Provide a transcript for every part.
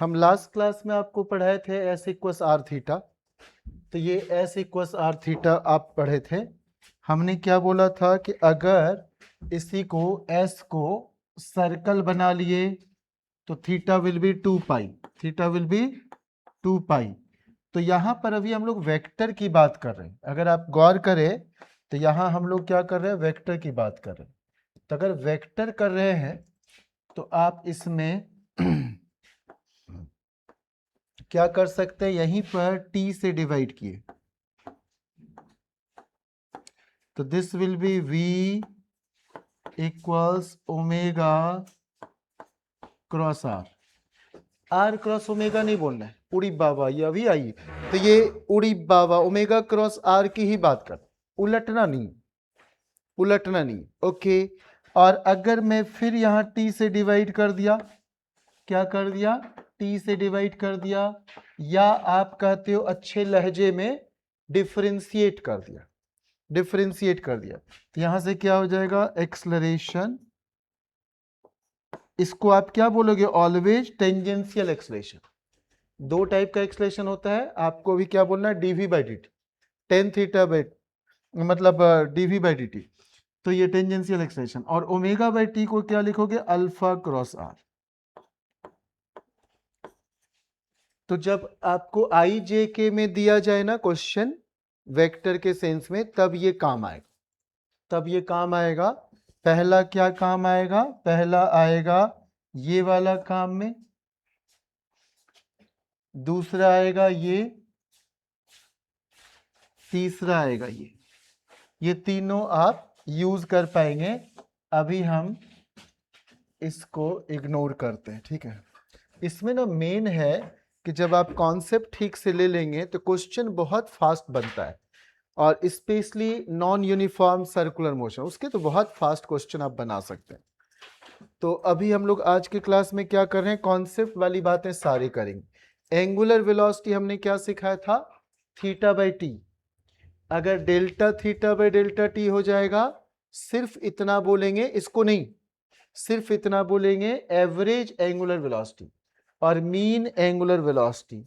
हम last class में आपको पढ़ाए थे एस इक्वस आर थीटा। तो ये एस इक्वस आर थीटा आप पढ़े थे। हमने क्या बोला था कि अगर इसी को एस को सर्कल बना लिए तो theta will be 2 pi, theta will be 2 पाई। तो यहां पर अभी हम लोग वेक्टर की बात कर रहे हैं। अगर आप गौर करें तो यहां हम लोग क्या कर रहे हैं, वेक्टर की बात कर रहे हैं। तो अगर वेक्टर कर रहे हैं तो आप इसमें क्या कर सकते हैं, यहीं पर t से डिवाइड किए तो this will be v equals omega cross r. R cross omega नहीं बोलना है, उड़ी बाबा ये अभी आई। तो ये उड़ी बाबा ओमेगा क्रॉस आर की ही बात कर, उलटना नहीं, उलटना नहीं। ओके, और अगर मैं फिर यहां t से डिवाइड कर दिया, क्या कर दिया, t से डिवाइड कर दिया, या आप कहते हो अच्छे लहजे में डिफरेंशिएट कर दिया, डिफरेंशिएट कर दिया। तो यहां से क्या हो जाएगा, एक्सलरेशन। इसको आप क्या बोलोगे, ऑलवेज टेंजेंशियल एक्सलेशन। दो टाइप का एक्सलेशन होता है, आपको भी क्या बोलना है, d v by d t, tan theta by मतलब डीवी बाई डी टी। तो ये टेंजेंशियल एक्सलेशन। और ओमेगा बाई टी को क्या लिखोगे, अल्फा क्रॉस आर। तो जब आपको आई जे के में दिया जाए ना क्वेश्चन वेक्टर के सेंस में, तब ये काम आएगा, तब ये काम आएगा। पहला क्या काम आएगा, पहला आएगा ये वाला काम में, दूसरा आएगा ये, तीसरा आएगा ये तीनों आप यूज कर पाएंगे। अभी हम इसको इग्नोर करते हैं, ठीक है। इसमें ना मेन है कि जब आप कॉन्सेप्ट ठीक से ले लेंगे तो क्वेश्चन बहुत फास्ट बनता है, और specially non uniform circular motion, उसके तो बहुत फास्ट क्वेश्चन आप बना सकते हैं। तो अभी हम लोग आज के क्लास में क्या कर रहे हैं, कॉन्सेप्ट वाली बातें सारी करेंगे। एंगुलर वेलोसिटी हमने क्या सिखाया था, थीटा बाई टी। अगर delta theta by delta T हो जाएगा, सिर्फ इतना बोलेंगे, इसको नहीं, सिर्फ इतना बोलेंगे, एवरेज एंगुलर वेलोसिटी और मीन एंगुलर वेलोसिटी।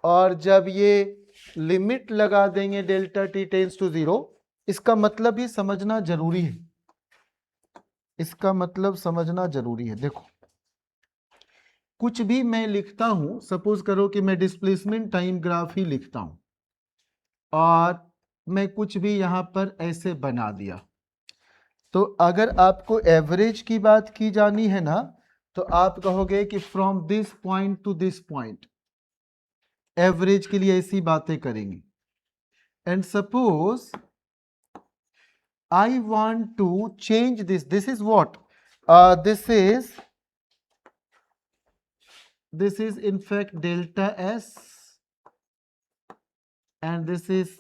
और जब ये लिमिट लगा देंगे डेल्टा टी टेंस टू 0, इसका मतलब भी समझना जरूरी है, इसका मतलब समझना जरूरी है। देखो कुछ भी मैं लिखता हूं, सपोज करो कि मैं डिस्प्लेसमेंट टाइम ग्राफ ही लिखता हूं और मैं कुछ भी यहां पर ऐसे बना दिया, तो अगर आपको एवरेज की बात की जानी है ना, तो आप कहोगे कि from this point two this point, average के लिए ऐसी बातें करेंगे। And suppose I want to change this. This is what? This is in fact delta S, and this is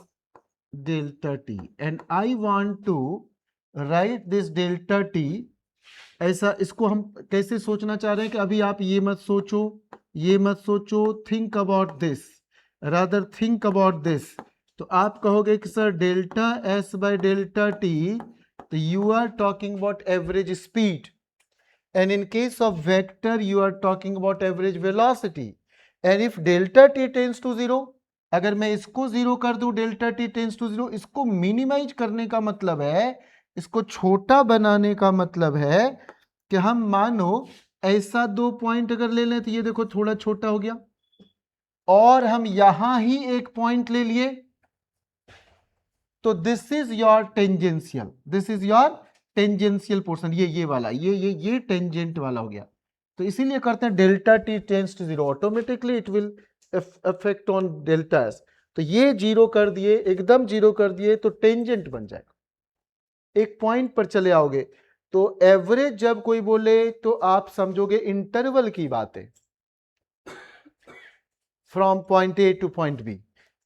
delta T. And I want to write this delta T. ऐसा इसको हम कैसे सोचना चाह रहे हैं कि अभी आप ये मत सोचो, ये मत सोचो, think about this, rather think about this. तो आप कहोगे कि sir delta S by delta T, तो you are talking about average speed, and in case of vector you are talking about average velocity. And if delta t tends to 0, अगर मैं इसको 0 कर दूं, डेल्टा t tends to 0, इसको minimise करने का मतलब है, इसको छोटा बनाने का मतलब है कि हम मानो ऐसा दो पॉइंट अगर ले लें, तो ये देखो थोड़ा छोटा हो गया, और हम यहां ही एक पॉइंट ले लिए, तो दिस is your tangential, this is your tangential portion, ये वाला, ये टेंजेंट वाला हो गया। तो इसीलिए करते हैं delta t tends to 0, automatically it will affect on delta s. तो ये 0 कर दिए, एकदम 0 कर दिए, तो टेंजेंट बन जाएगा, एक पॉइंट पर चले आओगे। तो एवरेज जब कोई बोले तो आप समझोगे इंटरवल की बात है, from point A to point B.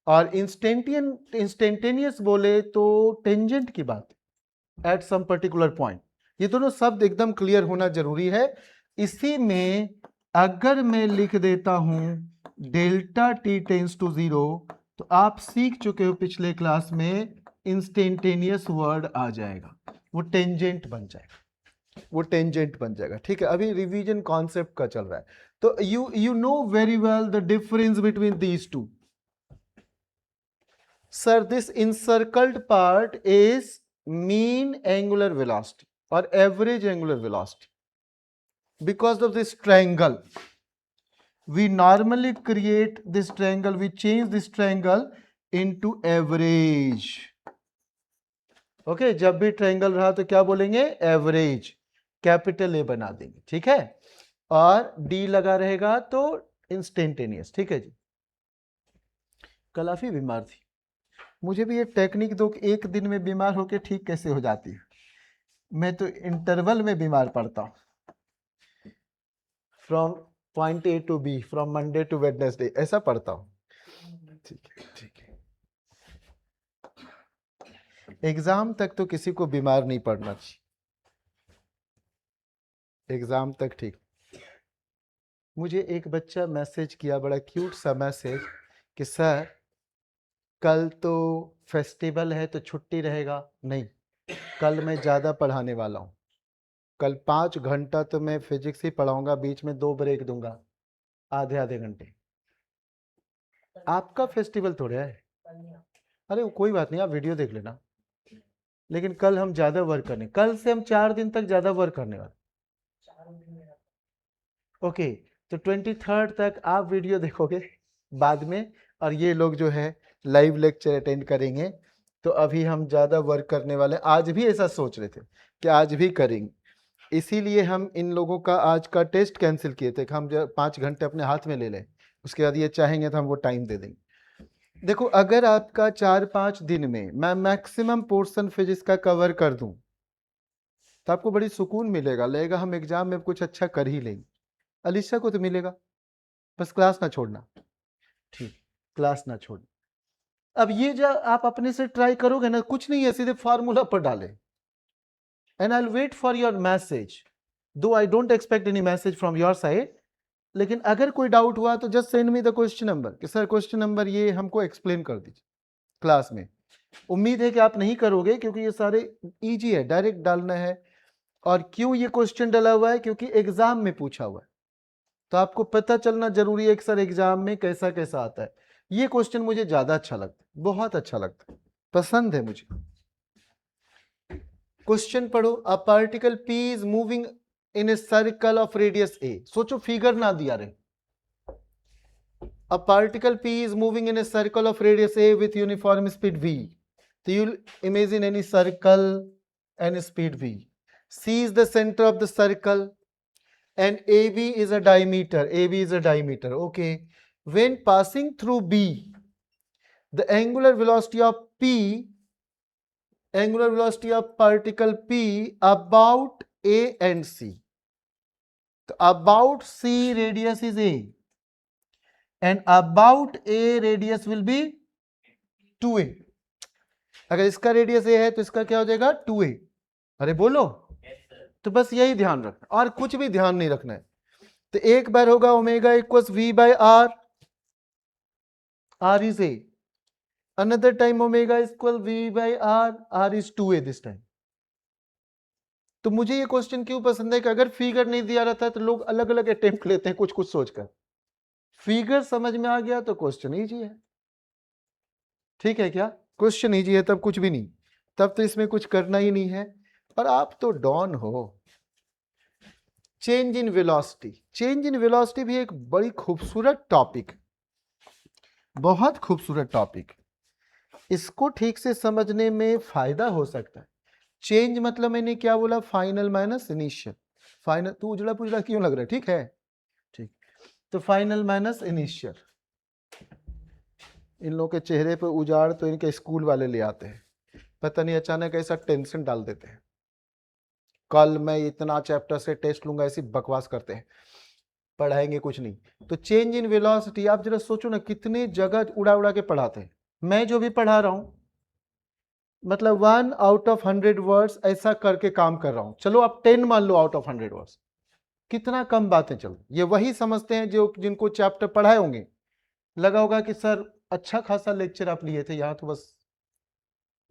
और इंस्टेंटेनियस बोले तो टेंजेंट की बात है, एट सम पर्टिकुलर पॉइंट। ये दोनों शब्द एकदम क्लियर होना जरूरी है। इसी में अगर मैं लिख देता हूं डेल्टा टी टेंस टू 0, तो आप सीख चुके हो पिछले क्लास में, इंस्टेंटेनियस वर्ड आ जाएगा, वो टेंजेंट बन जाएगा, वो टेंजेंट बन जाएगा, ठीक है। अभी रिवीजन कॉन्सेप्ट का चल रहा है। तो you know very well the difference between these two. Sir, this encircled part is mean angular velocity or average angular velocity. Because of this triangle, we normally create this triangle, we change this triangle into average. Okay जब भी triangle रहा तो क्या बोलेंगे? Average, capital A बना देंगे, ठीक है। और डी लगा रहेगा तो इंस्टेंटेनियस, ठीक है जी। काफी बीमार थी, मुझे भी ये टेक्निक दो कि एक दिन में बीमार होके ठीक कैसे हो जाती है। मैं तो इंटरवल में बीमार पड़ता हूं, from point A to B, from Monday to Wednesday, ऐसा पढ़ता हूं। ठीक है ठीक है, एग्जाम तक तो किसी को बीमार नहीं पड़ना चाहिए, एग्जाम तक ठीक। मुझे एक बच्चा मैसेज किया, बड़ा क्यूट सा मैसेज, कि सर कल तो फेस्टिवल है तो छुट्टी रहेगा। नहीं, कल मैं ज़्यादा पढ़ाने वाला हूँ, कल 5 घंटा तो मैं फिजिक्स ही पढ़ाऊंगा, बीच में 2 ब्रेक दूंगा, आधे आधे घंटे। आपका फेस्टिवल थोड़ा है, अरे कोई बात नहीं, आप वीडियो देख लेना, लेकिन कल हम ज़्यादा वर्क करने, कल से हम 4 दिन तक ज़्यादा वर्क करने वाले। ओके, तो 23 तक आप वीडियो देखोगे बाद में, और ये लोग जो है लाइव लेक्चर अटेंड करेंगे। तो अभी हम ज़्यादा वर्क करने वाले, आज भी ऐसा सोच रहे थे कि आज भी करेंगे, इसीलिए हम इन लोगों का आज का टेस्ट कैंसिल किए थे कि हम 5 घंटे अपने हाथ में ले लें, उसके बाद ये चाहेंगे तो हम वो टाइम दे देंगे। देखो, अगर आपका 4-5 दिन में मैं मैक्सिमम पोर्शन फिजिक्स का कवर कर दूं तो आपको बड़ी सुकून मिलेगा, लगेगा हम एग्जाम में कुछ अच्छा कर ही लेंगे। अलीशा को तो मिलेगा, बस क्लास ना छोड़ना, ठीक, क्लास ना छोड़ना। अब ये जो आप अपने से ट्राई करोगे ना, कुछ नहीं है, सीधे फार्मूला पर डाले, and I will wait for your message, though I don't expect any message from your side, लेकिन अगर कोई डाउट हुआ तो just send me the question number कि सर क्वेश्चन नंबर ये हमको एक्सप्लेन कर दीजिए क्लास में। उम्मीद है कि आप नहीं करोगे, क्योंकि ये सारे इजी है, डायरेक्ट डालना है। और क्यों ये क्वेश्चन डाला हुआ है? क्योंकि एग्जाम में पूछा हुआ है, तो आपको पता चलना जरूरी है कि सर एग्जाम में कैसा कैसा आता है। ये क्वेश्चन मुझे ज्यादा अच्छा लगता है, बहुत अच्छा लगता है, पसंद है मुझे। क्वेश्चन पढ़ो, a particle P is moving in a circle of radius A। सोचो फिगर ना दिया रहे, a particle P is moving in a circle of radius A with uniform speed V। तो you imagine any circle and speed V। C is the center of the circle and AB is a diameter. AB is a diameter. Okay. When passing through B, the angular velocity of P, angular velocity of particle P about A and C. So about C radius is A and about A radius will be 2A. अगर इसका radius A है तो इसका क्या हो जाएगा? 2A। अरे बोलो, तो बस यही ध्यान रखना, और कुछ भी ध्यान नहीं रखना है। तो एक बार होगा omega equals V by R, R is A. Another time omega is equal V by R, R is 2A this time. तो मुझे ये क्वेश्चन क्यों पसंद है कि अगर फिगर नहीं दिया रहता है तो लोग अलग अलग अटेम्प्ट लेते हैं कुछ कुछ सोचकर, फिगर समझ में आ गया तो क्वेश्चन इजी है। ठीक है क्या? क्वेश्चन इजी है तब कुछ भी नहीं, तब तो इसमें कुछ करना ही नहीं है। और आप तो डॉन हो। Change in velocity, change in velocity भी एक बड़ी खूबसूरत टॉपिक, बहुत खूबसूरत टॉपिक। इसको ठीक से समझने में फायदा हो सकता है। चेंज मतलब मैंने क्या बोला? Final minus initial. फाइनल, तू उजड़ा पुजड़ा क्यों लग रहा है? ठीक है, ठीक। तो फाइनल माइनस इनिशियल, इन लोगों के चेहरे पे उजाड़ तो इनके स्कूल वाले ले आते हैं, पता नहीं अचानक ऐसा टेंशन डाल देते हैं, कल मैं इतना चैप्टर से टेस्ट लूंगा, ऐसी बकवास करते हैं, पढ़ाएंगे कुछ नहीं। तो चेंज इन वेलोसिटी, आप जरा सोचो ना, कितने जगह उड़ा उड़ा के पढ़ाते हैं। मैं जो भी पढ़ा रहा हूं, मतलब 1 आउट ऑफ 100 वर्ड्स ऐसा करके काम कर रहा हूं। चलो आप 10 मान लो आउट ऑफ 100 वर्ड्स, कितना कम बातें चल। ये वही समझते हैं जो जिनको चैप्टर पढ़ाए होंगे, लगा होगा कि सर अच्छा खासा लेक्चर आप लिए थे, यहां तो बस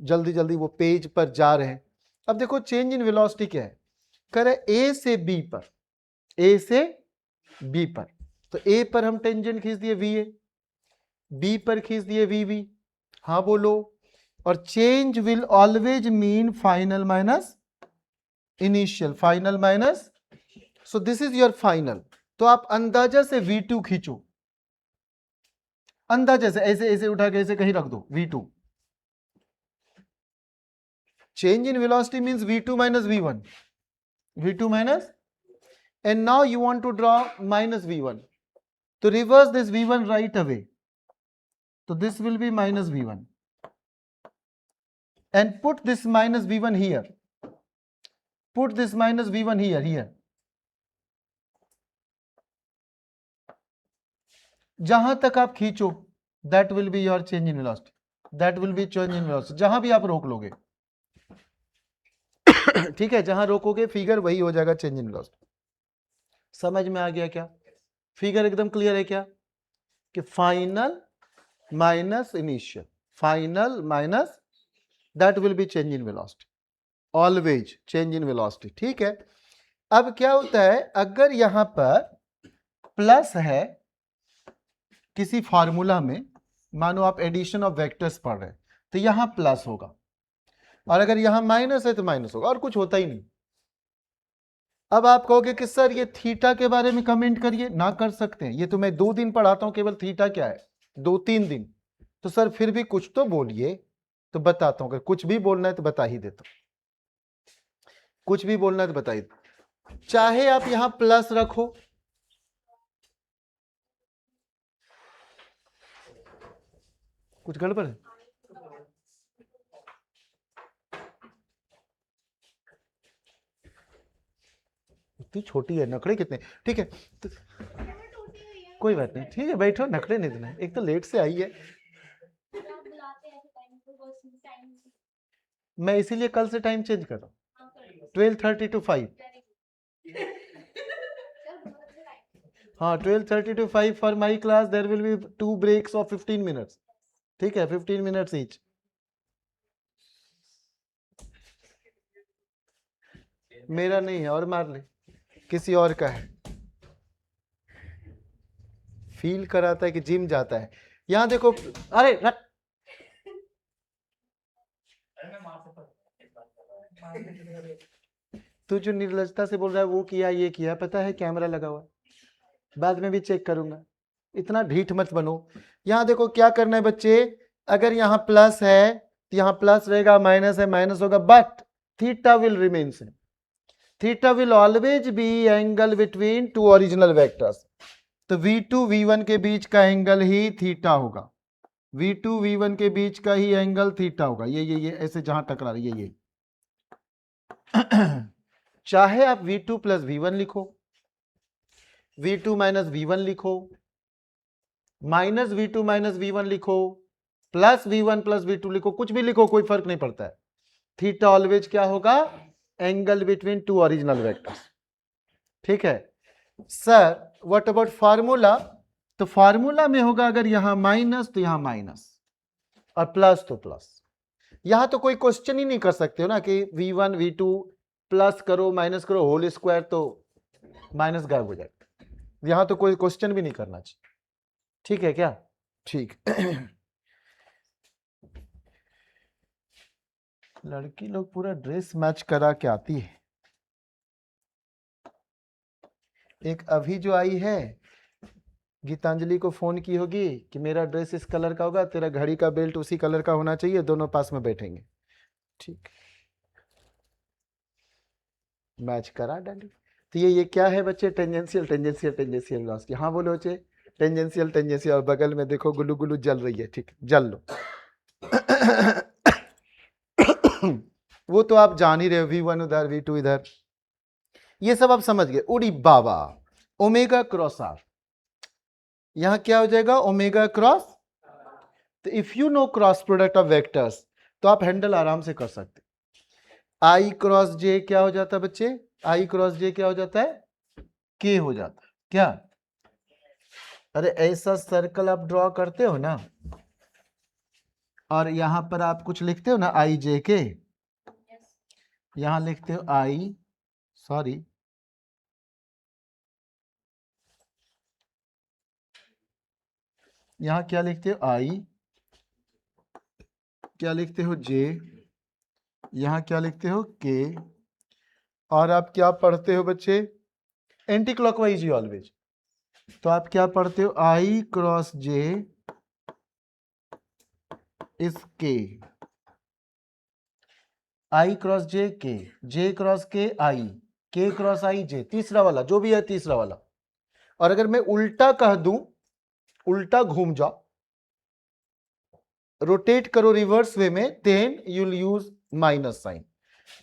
जल्दी जल्दी वो पेज पर जा रहे हैं। अब देखो चेंज इन वेलोसिटी क्या है, करे ए से बी पर, ए से बी पर। तो ए पर हम टेंजेंट खींच दिए वी ए, बी पर खींच दिए वी बी। हाँ बोलो। और change will always mean final minus initial, final minus, so this is your final. तो आप अंदाजा से V2 खींचो, अंदाजा से ऐसे ऐसे उठा के ऐसे कहीं रख दो V2। Change in velocity means V2 minus V1, V2 minus, and now you want to draw minus V1. To reverse this V1 right away, so this will be minus V1, and put this minus V1 here. Put this minus V1 here. जहां तक आप खींचो that will be your change in velocity, that will be change in velocity, जहां भी आप रोक लोगे ठीक है, जहां रोकोगे फिगर वही हो जाएगा चेंज इन वेलोसिटी। समझ में आ गया क्या? फिगर एकदम क्लियर है क्या? कि final minus initial, final minus, that will B change in velocity, always change in velocity. ठीक है। अब क्या होता है, अगर यहां पर प्लस है किसी फार्मूला में, मानो आप एडिशन ऑफ वेक्टर्स पढ़ रहे हैं, तो यहां प्लस होगा, और अगर यहां माइनस है तो माइनस होगा, और कुछ होता ही नहीं। अब आप कहोगे कि सर ये थीटा के बारे में कमेंट करिए, ना कर सकते हैं, ये तो मैं 2 दिन पढ़ाता हूं केवल थीटा क्या है, 2-3 दिन। तो सर फिर भी कुछ तो बोलिए, तो बताता हूं, अगर कुछ भी बोलना है तो बता ही देता हूं, कुछ भी बोलना है तो बता ही देता। चाहे आप यहां प्लस रखो, कुछ गड़बड़ है, इतनी छोटी है, नखड़े कितने, ठीक है तो, कोई बात नहीं, ठीक है बैठो, नखड़े नहीं देना, एक तो लेट से आई है, मैं इसीलिए कल से टाइम चेंज कर रहा हूँ, 12:30 to 5। हाँ 12:30 to 5 for my class, there will be 2 breaks of 15 minutes, ठीक है, 15 मिनट्स ईच। मेरा नहीं है, और मार ले, किसी और का है। फील कराता है कि जिम जाता है। यहां देखो, अरे रट, तू जो निर्लजता से बोल रहा है वो किया ये किया, पता है कैमरा लगा हुआ, बाद में भी चेक करूंगा, इतना ढीठ मत बनो। यहां देखो क्या करना है बच्चे, अगर यहां प्लस है तो यहां प्लस रहेगा, माइनस है माइनस होगा, but theta will remain same, theta will always be angle between 2 original vectors. तो V2 V1 के बीच का एंगल ही थीटा होगा, V2 V1 के बीच का ही एंगल थीटा होगा, ये ऐसे जहां टकरा रही है ये। चाहे आप V2 प्लस V1 लिखो, V2 माइनस V1 लिखो, माइनस V2 माइनस V1 लिखो, प्लस V1 प्लस V2 लिखो, कुछ भी लिखो, कोई फर्क नहीं पड़ता है। थीटा ऑलवेज क्या होगा, एंगल बिटवीन 2 ओरिजिनल वेक्टर्स। ठीक है सर, व्हाट अबाउट फार्मूला? तो फार्मूला में होगा अगर यहां माइनस तो यहां माइनस, और प्लस तो प्लस। यहां तो कोई क्वेश्चन ही नहीं कर सकते हो ना कि V1 V2 प्लस करो माइनस करो होल स्क्वायर, तो माइनस गायब हो जाएगा, यहां तो कोई क्वेश्चन भी नहीं करना चाहिए। ठीक है क्या? ठीक। लड़की लोग पूरा ड्रेस मैच करा के आती है। एक अभी जो आई है, गीतांजलि को फोन की होगी कि मेरा ड्रेस इस कलर का होगा, तेरा घड़ी का बेल्ट उसी कलर का होना चाहिए, दोनों पास में बैठेंगे। ठीक, मैच करा डाली। तो ये क्या है बच्चे, टेंजेंशियल टेंजेंशियल टेंजेंशियल वेलोसिटी। हाँ बोलो बच्चे, टेंजेंशियल टेंजेंशियल, और बगल में देखो गुल्लू गुल्लू जल रही है, ठीक जल लो। वो तो आप जान ही रहे हो, V1 उधर V2 इधर, ये सब आप समझ गए। उड़ी बाबा, ओमेगा क्रॉस आर, यहां क्या हो जाएगा, ओमेगा क्रॉस। तो if you know cross product of vectors, तो आप हैंडल आराम से कर सकते। I क्रॉस जे क्या हो जाता है बच्चे, I क्रॉस जे क्या हो जाता है, K हो जाता है क्या? अरे ऐसा सर्कल आप ड्रॉ करते हो ना, और यहां पर आप कुछ लिखते हो ना, I J K, यहां लिखते हो I, सॉरी यहां क्या लिखते हो आई, क्या लिखते हो जे, यहां क्या लिखते हो के, और आप क्या पढ़ते हो बच्चे, एंटी क्लॉकवाइज ही ऑलवेज। तो आप क्या पढ़ते हो, आई क्रॉस जे इज के, आई क्रॉस जे क्रॉस के आई, के क्रॉस आई जे, तीसरा वाला जो भी है तीसरा वाला। और अगर मैं उल्टा कह दूं, उल्टा घूम जाओ, रोटेट करो रिवर्स वे में, then you will use minus sign.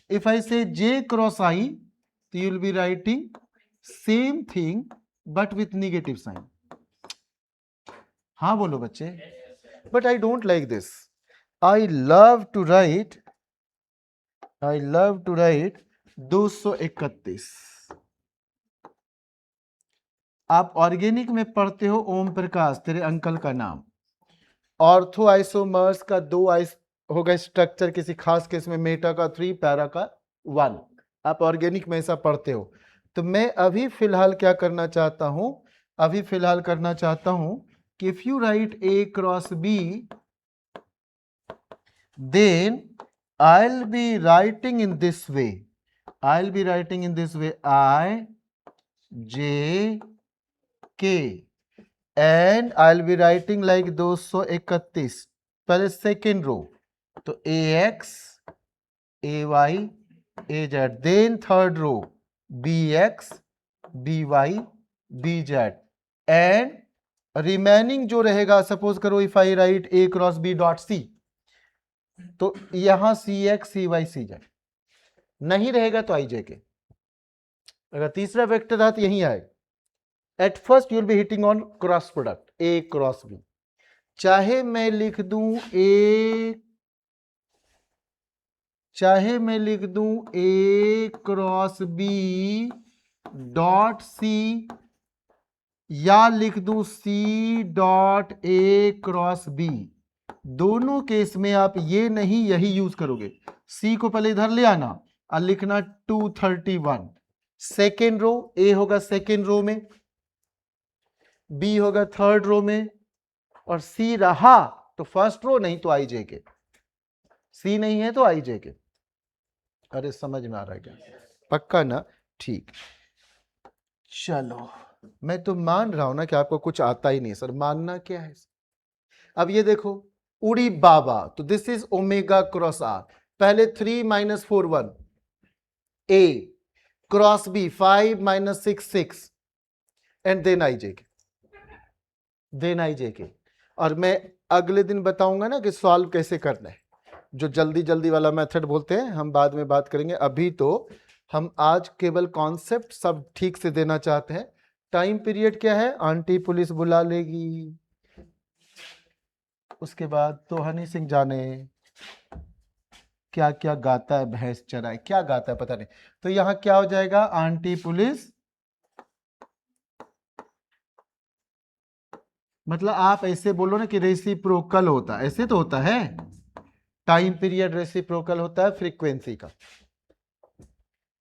If I say j cross i, तो you will be writing same thing but with negative sign. हाँ बोलो बच्चे, but I don't like this. I love to write 231। आप organic में पढ़ते हो ओम प्रकाश, तेरे uncle का नाम। ऑर्थो आइसोमर्स का 2 आइस होगा स्ट्रक्चर, किसी खास केस में मेटा का 3, पैरा का 1। आप ऑर्गेनिक में ऐसा पढ़ते हो। तो मैं अभी फिलहाल क्या करना चाहता हूं, अभी फिलहाल करना चाहता हूं कि if you write a cross b, then I'll be writing in this way. I'll be writing in this way, I, J, K, and I'll be writing like 231। पहले सेकेंड रो, तो AX, AY, AZ, then third row BX, BY, BZ, and remaining जो रहेगा, suppose करो if I write A cross B dot C, तो यहां CX, CY, CZ नहीं रहेगा तो IJ के। अगर तीसरा वेक्टर था तो यही आएगा। At first you will be hitting on cross product a cross b. चाहे मैं लिख दूं a cross b dot c, या लिख दूं c dot a cross b, दोनों केस में आप ये नहीं यही यूज करोगे। सी को पहले इधर ले आना और लिखना 231। सेकेंड रो, ए होगा सेकेंड रो में, बी होगा थर्ड रो में, और सी रहा तो फर्स्ट रो, नहीं तो आईजे के। सी नहीं है तो आईजे के। अरे समझ में आ रहा है क्या? पक्का ना? ठीक, चलो मैं तो मान रहा हूं ना कि आपको कुछ आता ही नहीं सर, मानना क्या है। अब ये देखो, उड़ी बाबा, तो दिस इज ओमेगा क्रॉस आर। पहले 3 - 4 1, A cross B 5 - 6 6, and then I J K. और मैं अगले दिन बताऊंगा ना कि सॉल्व कैसे करना है। जो जल्दी जल्दी वाला मेथड बोलते हैं हम बाद में बात करेंगे, अभी तो हम आज केवल कॉन्सेप्ट सब ठीक से देना चाहते हैं। टाइम पीरियड क्या है, आंटी पुलिस बुला लेगी। उसके बाद तो हनी सिंह जाने क्या क्या गाता है, भैंस चराए, क्या गाता है पता नहीं। तो यहां क्या हो जाएगा, आंटी पुलिस, मतलब आप ऐसे बोलो ना कि रेसिप्रोकल होता, ऐसे तो होता है। टाइम पीरियड रेसिप्रोकल होता है फ्रीक्वेंसी का,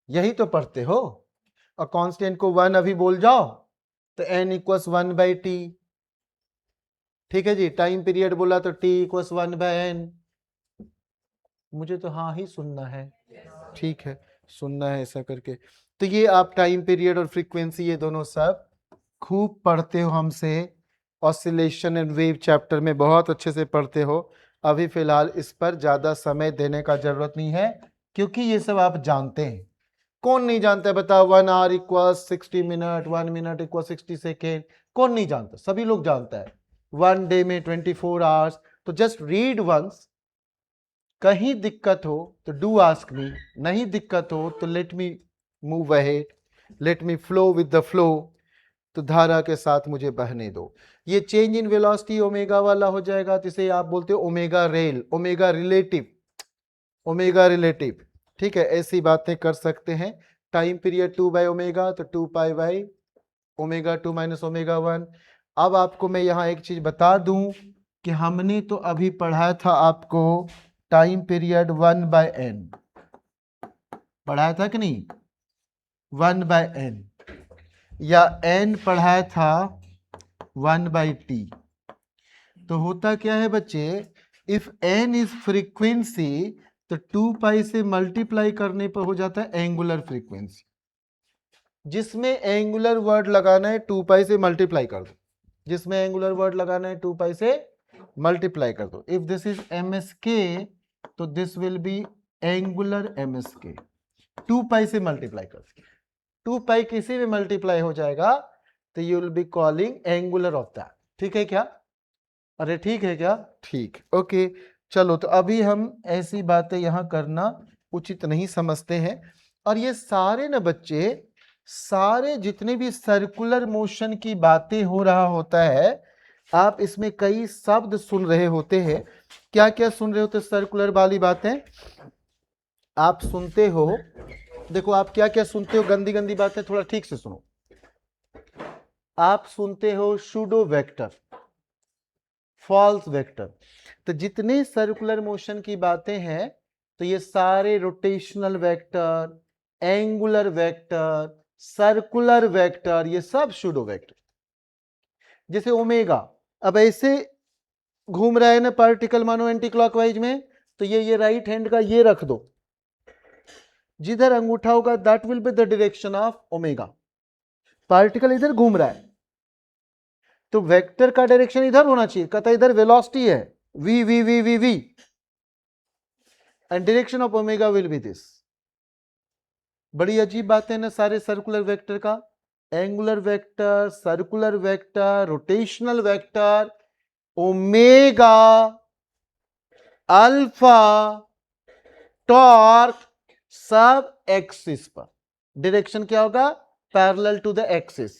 यही तो पढ़ते हो। और कांस्टेंट को 1 अभी बोल जाओ तो n = 1/t। ठीक है जी, टाइम पीरियड बोला तो t = 1/n। मुझे तो हाँ ही सुनना है, ठीक है सुनना है ऐसा करके। तो ये आप टाइम पीरियड और फ्रीक्वेंसी ये दोनों सब खूब पढ़ते हो हमसे, ऑसिलेशन एंड वेव चैप्टर में बहुत अच्छे से पढ़ते हो। अभी फिलहाल इस पर ज्यादा समय देने का जरूरत नहीं है, क्योंकि ये सब आप जानते हैं। कौन नहीं जानता है बताओ, 1 hour = 60 मिनट, 1 minute = 60 सेकेंड, कौन नहीं जानता? सभी लोग जानता है। 1 day में 24 hours। तो जस्ट रीड वंस, कहीं दिक्कत हो तो डू आस्क मी, नहीं दिक्कत हो तो let me move ahead, let me flow with the flow, तो धारा के साथ मुझे बहने दो। ये चेंज इन वेलोसिटी ओमेगा वाला हो जाएगा, तो इसे आप बोलते हो omega rail, omega relative, omega relative. ठीक है, ऐसी बातें कर सकते हैं। टाइम पीरियड 2/ओमेगा, तो 2π/ओमेगा 2 - ओमेगा 1। अब आपको मैं यहां एक चीज बता दूं कि हमने तो अभी पढ़ाया था आपको टाइम पीरियड 1/n, पढ़ाया था कि नहीं? 1/n, या n पढ़ाया था 1/t। तो होता क्या है बच्चे, इफ n इज फ्रीक्वेंसी तो 2 पाई से मल्टीप्लाई करने पर हो जाता है एंगुलर फ्रीक्वेंसी। जिसमें एंगुलर वर्ड लगाना है 2 पाई से मल्टीप्लाई कर दो, जिसमें एंगुलर वर्ड लगाना है 2 पाई से मल्टीप्लाई कर दो। इफ दिस इज MSK तो this will B angular MSK। 2 पाई से मल्टीप्लाई कर दो, 2 पाई किसी भी मल्टीप्लाई हो जाएगा तो you will be calling angular of that. ठीक है क्या? अरे ठीक है क्या? ठीक, ओके। चलो तो अभी हम ऐसी बातें यहां करना उचित नहीं समझते हैं। और ये सारे ना बच्चे, सारे जितने भी सर्कुलर मोशन की बातें हो रहा होता है, आप इसमें कई शब्द सुन रहे होते हैं। क्या क्या सुन रहे होते? सर्कुलर वाली बातें आप सुनते हो। देखो आप क्या क्या सुनते हो, गंदी गंदी बातें थोड़ा ठीक से सुनो। आप सुनते हो सूडो वेक्टर, फॉल्स वेक्टर। तो जितने सर्कुलर मोशन की बातें हैं तो ये सारे rotational vector, angular vector, circular vector, ये सब सूडो वेक्टर। जैसे ओमेगा, अब ऐसे घूम रहा है ना पार्टिकल, मानो एंटी क्लॉकवाइज में, तो ये राइट हैंड का ये रख दो, जिधर अंगूठा होगा that will be the direction of omega. Particle इधर घूम रहा है तो वेक्टर का डायरेक्शन इधर होना चाहिए, कहता इधर वेलोसिटी है v v v v v and direction of omega will be this. बड़ी अजीब बात है ना सारे सर्कुलर वेक्टर का, angular vector, circular vector, rotational vector, omega, alpha, torque, सब एक्सिस पर। डायरेक्शन क्या होगा? Parallel to the axis.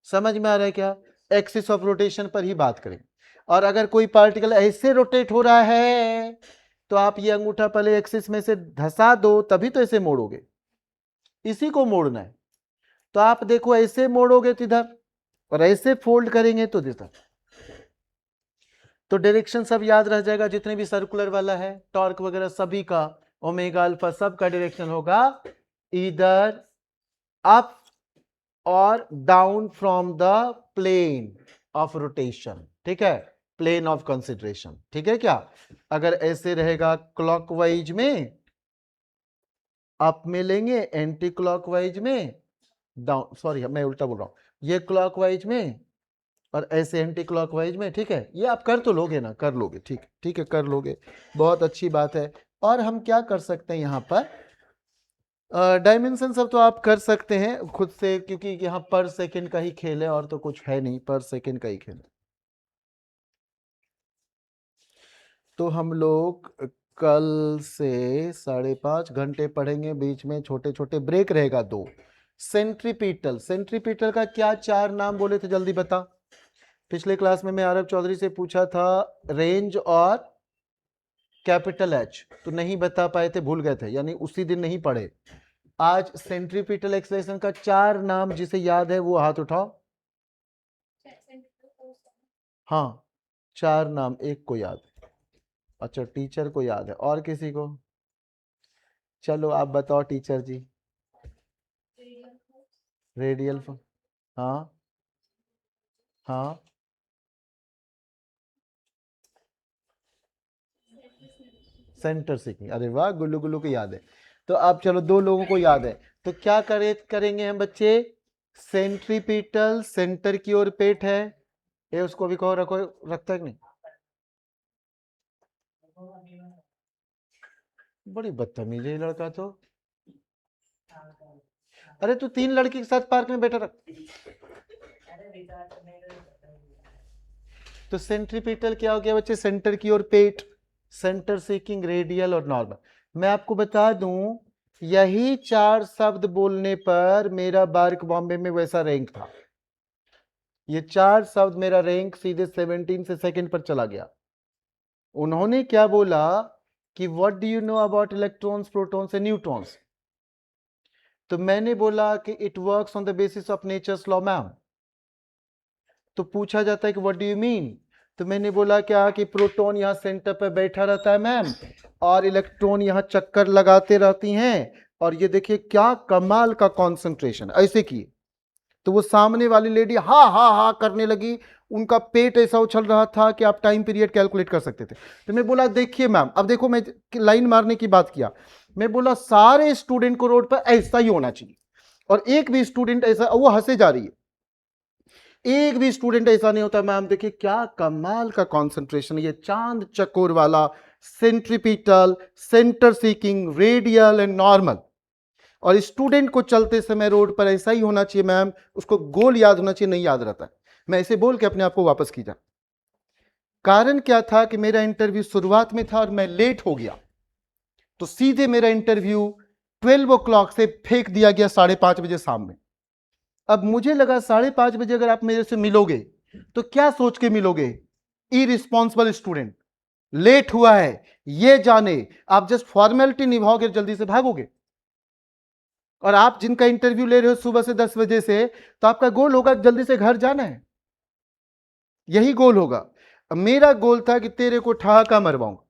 समझ में आ रहा है क्या? एक्सिस ऑफ रोटेशन पर ही बात करें। और अगर कोई पार्टिकल ऐसे रोटेट हो रहा है तो आप ये अंगूठा पहले एक्सिस में से धसा दो, तभी तो ऐसे मोड़ोगे, इसी को मोड़ना है। तो आप देखो ऐसे मोड़ोगे तो इधर, और ऐसे फोल्ड करेंगे तो इधर। तो डायरेक्शन सब याद रह जाएगा, जितने भी सर्कुलर वाला है, टॉर्क वगैरह सभी का, ओमेगा अल्फा, सब का डायरेक्शन होगा इधर अप और down from the plane of rotation. ठीक है, प्लेन ऑफ कंसिडरेशन। ठीक है क्या? अगर ऐसे रहेगा क्लॉकवाइज में अप में लेंगे, एंटी क्लॉकवाइज में डाउन, सॉरी मैं उल्टा बोल रहा हूं, ये क्लॉकवाइज में और ऐसे एंटी क्लॉकवाइज में। ठीक है, ये आप कर तो लोगे ना? कर लोगे, ठीक, ठीक है, कर लोगे, बहुत अच्छी बात है। और हम क्या कर सकते हैं यहाँ पर, डायमेंशन सब तो आप कर सकते हैं खुद से, क्योंकि यहाँ पर सेकंड का ही खेल है और तो कुछ है नहीं, पर सेकंड का ही खेल है। तो हम लोग कल से 5.5 घंटे पढ़ेंगे, बीच में छोटे छोटे ब्रेक रहेगा 2। सेंट्रीपीटल, सेंट्रीपीटल का क्या 4 नाम बोले थे, जल्दी बता। पिछले क्लास में मैं आरब चौधरी से पूछा था रेंज और कैपिटल एच, तो नहीं बता पाए थे, भूल गए थे, यानी उसी दिन नहीं पढ़े। आज सेंट्रीपीटल एक्सेलेरेशन का 4 नाम जिसे याद है वो हाथ उठाओ। हाँ, 4 नाम, एक को याद है। अच्छा, टीचर को याद है, और किसी को? चलो आप बताओ टीचर जी। रेडियल, हाँ हाँ, सेंटर सीकिंग, अरे वाह, गुल्लू गुल्लू को याद है। तो अब चलो 2 लोगों को याद है, तो क्या करेंगे हम बच्चे? सेंट्रीपीटल सेंटर की ओर पेट है, ये उसको भी कहो, रखो, रखता है कि नहीं? बड़ी बदतमीज है ये लड़का तो। अरे तू 3 लड़की के साथ पार्क में बैठा रख। तो सेंट्रीपीटल क्या हो गया बच्चे? सेंटर की ओर पेट, सेंटर सीकिंग, रेडियल और नॉर्मल। मैं आपको बता दूं, यही 4 शब्द बोलने पर मेरा बार्क बॉम्बे में वैसा रैंक था। ये 4 शब्द मेरा रैंक सीधे 17 से सेकंड पर चला गया। उन्होंने क्या बोला कि what do you know about electrons, protons and neutrons? तो मैंने बोला कि it works on the basis of nature's law ma'am. तो पूछा जाता है कि व्हाट डू यू मीन? तो मैंने बोला क्या कि प्रोटॉन यहाँ सेंटर पर बैठा रहता है मैम, और इलेक्ट्रॉन यहाँ चक्कर लगाते रहती हैं, और ये देखिए क्या कमाल का कंसंट्रेशन, ऐसे किए। तो वो सामने वाली लेडी हा हा हा करने लगी, उनका पेट ऐसा उछल रहा था कि आप टाइम पीरियड कैलकुलेट कर सकते थे। तो मैं बोला देखिए मैम, अब देखो मैं लाइन मारने की बात किया, मैं बोला सारे स्टूडेंट को रोड पर ऐसा ही होना चाहिए, और एक भी स्टूडेंट ऐसा, वो हंसे जा रही है, एक भी स्टूडेंट ऐसा नहीं होता। मैम देखिए क्या कमाल का कंसंट्रेशन, ये चांद चकोर वाला, centripetal, centre seeking, radial and normal. और स्टूडेंट को चलते समय रोड पर ऐसा ही होना चाहिए मैम, उसको गोल याद होना चाहिए, नहीं याद रहता है। मैं ऐसे बोल के अपने आप को वापस खींचा। कारण क्या था कि मेरा इंटरव्यू शुरुआत में था और मैं लेट हो गया, तो सीधे मेरा इंटरव्यू 12 o'clock से फेंक दिया गया 5:30 बजे शाम में। अब मुझे लगा 5:30 बजे अगर आप मेरे से मिलोगे तो क्या सोच के मिलोगे, इरिस्पॉन्सिबल स्टूडेंट, लेट हुआ है ये जाने, आप जस्ट फॉर्मेलिटी निभाओगे, जल्दी से भागोगे। और आप जिनका इंटरव्यू ले रहे हो सुबह से 10 बजे से, तो आपका गोल होगा जल्दी से घर जाना है, यही गोल होगा। मेरा गोल था कि तेरे को ठहाका मरवाऊंगा,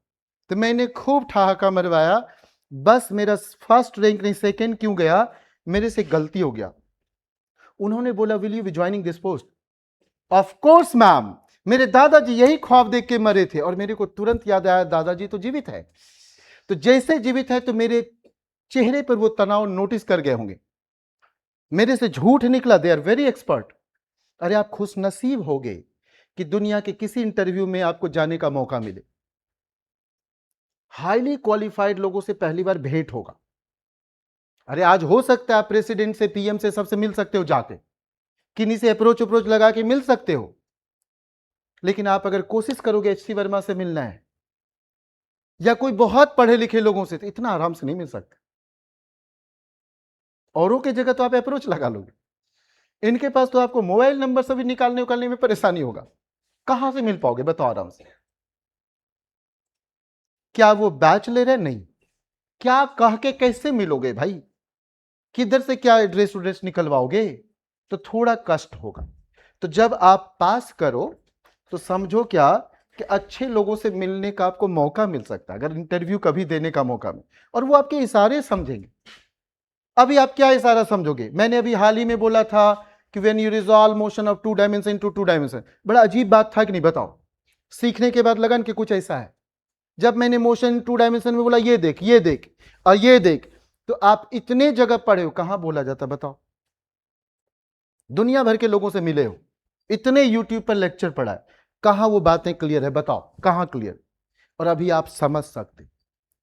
तो मैंने खूब ठहाका मरवाया। बस मेरा फर्स्ट रैंक नहीं सेकंड क्यों गया, मेरे से गलती हो गया। उन्होंने बोला will you be joining this post. Of course ma'am, मेरे दादाजी यही ख्वाब देख के मरे थे। और मेरे को तुरंत याद आया दादाजी तो जीवित है। तो जैसे जीवित है तो मेरे चेहरे पर वो तनाव नोटिस कर गए होंगे, मेरे से झूठ निकला, दे आर वेरी एक्सपर्ट। अरे आप खुश नसीब हो गए कि दुनिया के किसी इंटरव्यू में आपको जाने का मौका मिले। हाईली क्वालिफाइड लोगों से पहली बार भेंट होगा। अरे आज हो सकता है आप प्रेसिडेंट से, पीएम से, सबसे मिल सकते हो जाके, किन्हीं से अप्रोच लगा के मिल सकते हो, लेकिन आप अगर कोशिश करोगे एचसी वर्मा से मिलना है या कोई बहुत पढ़े लिखे लोगों से, तो इतना आराम से नहीं मिल सकता। औरों की जगह तो आप अप्रोच लगा लोगे, इनके पास तो आपको मोबाइल नंबर से भी निकालने में परेशानी होगा, कहां से मिल पाओगे बताओ आराम से। क्या वो बैचलर है? नहीं। क्या कह के कैसे मिलोगे भाई, किधर से क्या एड्रेस निकलवाओगे, तो थोड़ा कष्ट होगा। तो जब आप पास करो तो समझो क्या कि अच्छे लोगों से मिलने का आपको मौका मिल सकता है, अगर इंटरव्यू कभी देने का मौका मिले, और वो आपके इशारे समझेंगे। अभी आप क्या इशारा समझोगे, मैंने अभी हाल ही में बोला था कि when you resolve motion of 2 dimension to 2 dimension, बड़ा अजीब बात था कि नहीं बताओ। सीखने के बाद लगन कि कुछ ऐसा है, जब मैंने मोशन 2 डायमेंशन में बोला ये देख ये देख और ये देख, तो आप इतने जगह पढ़े हो, कहां बोला जाता बताओ। दुनिया भर के लोगों से मिले हो, इतने यूट्यूब पर लेक्चर पढ़ा है, कहां वो बातें क्लियर है बताओ, कहां क्लियर। और अभी आप समझ सकते,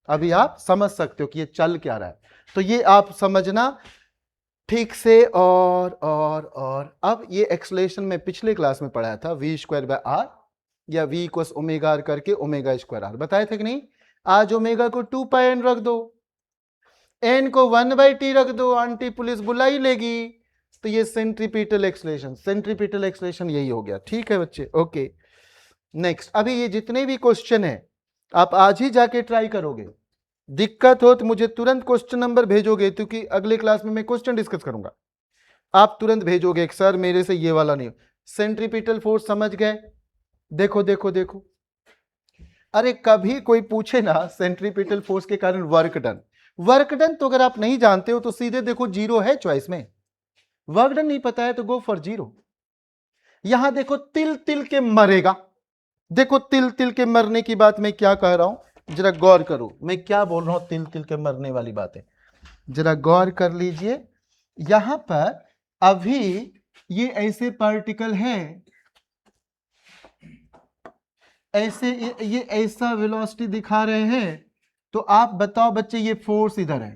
अभी आप समझ सकते हो कि ये चल क्या रहा है। तो ये आप समझना ठीक से। और अब ये एक्सलेशन में पिछले क्लास में पढ़ाया था, v²r या v इक्वल्स ओमेगा r करके ओमेगा²r बताए थे कि नहीं। आज ओमेगा को 2πn रख दो, n को 1/t रख दो, आंटी पुलिस बुला ही लेगी। तो ये सेंट्रीपिटल एक्सलेशन, सेंट्रीपिटल एक्सलेशन यही हो गया। ठीक है बच्चे, ओके। नेक्स्ट, अभी ये जितने भी क्वेश्चन है आप आज ही जाके ट्राई करोगे, दिक्कत हो तो मुझे तुरंत क्वेश्चन नंबर भेजोगे, क्योंकि अगले क्लास में मैं क्वेश्चन डिस्कस करूंगा। आप तुरंत भेजोगे कि सर मेरे से ये वाला नहीं। सेंट्रीपिटल फोर्स समझ गए, देखो देखो देखो। अरे कभी कोई पूछे ना सेंट्रीपिटल फोर्स के कारण वर्क डन, वर्क डन तो अगर आप नहीं जानते हो तो सीधे देखो 0 है चॉइस में। वर्क डन नहीं पता है तो गो फॉर 0। यहां देखो तिल तिल के मरेगा, देखो तिल तिल के मरने की बात मैं क्या कह रहा हूं, जरा गौर करो मैं क्या बोल रहा हूं, तिल तिल के मरने वाली बातें जरा गौर कर लीजिए। यहां पर अभी ये ऐसे पार्टिकल हैं, ऐसे ये ऐसा वेलोसिटी दिखा रहे हैं, तो आप बताओ बच्चे ये फोर्स इधर है,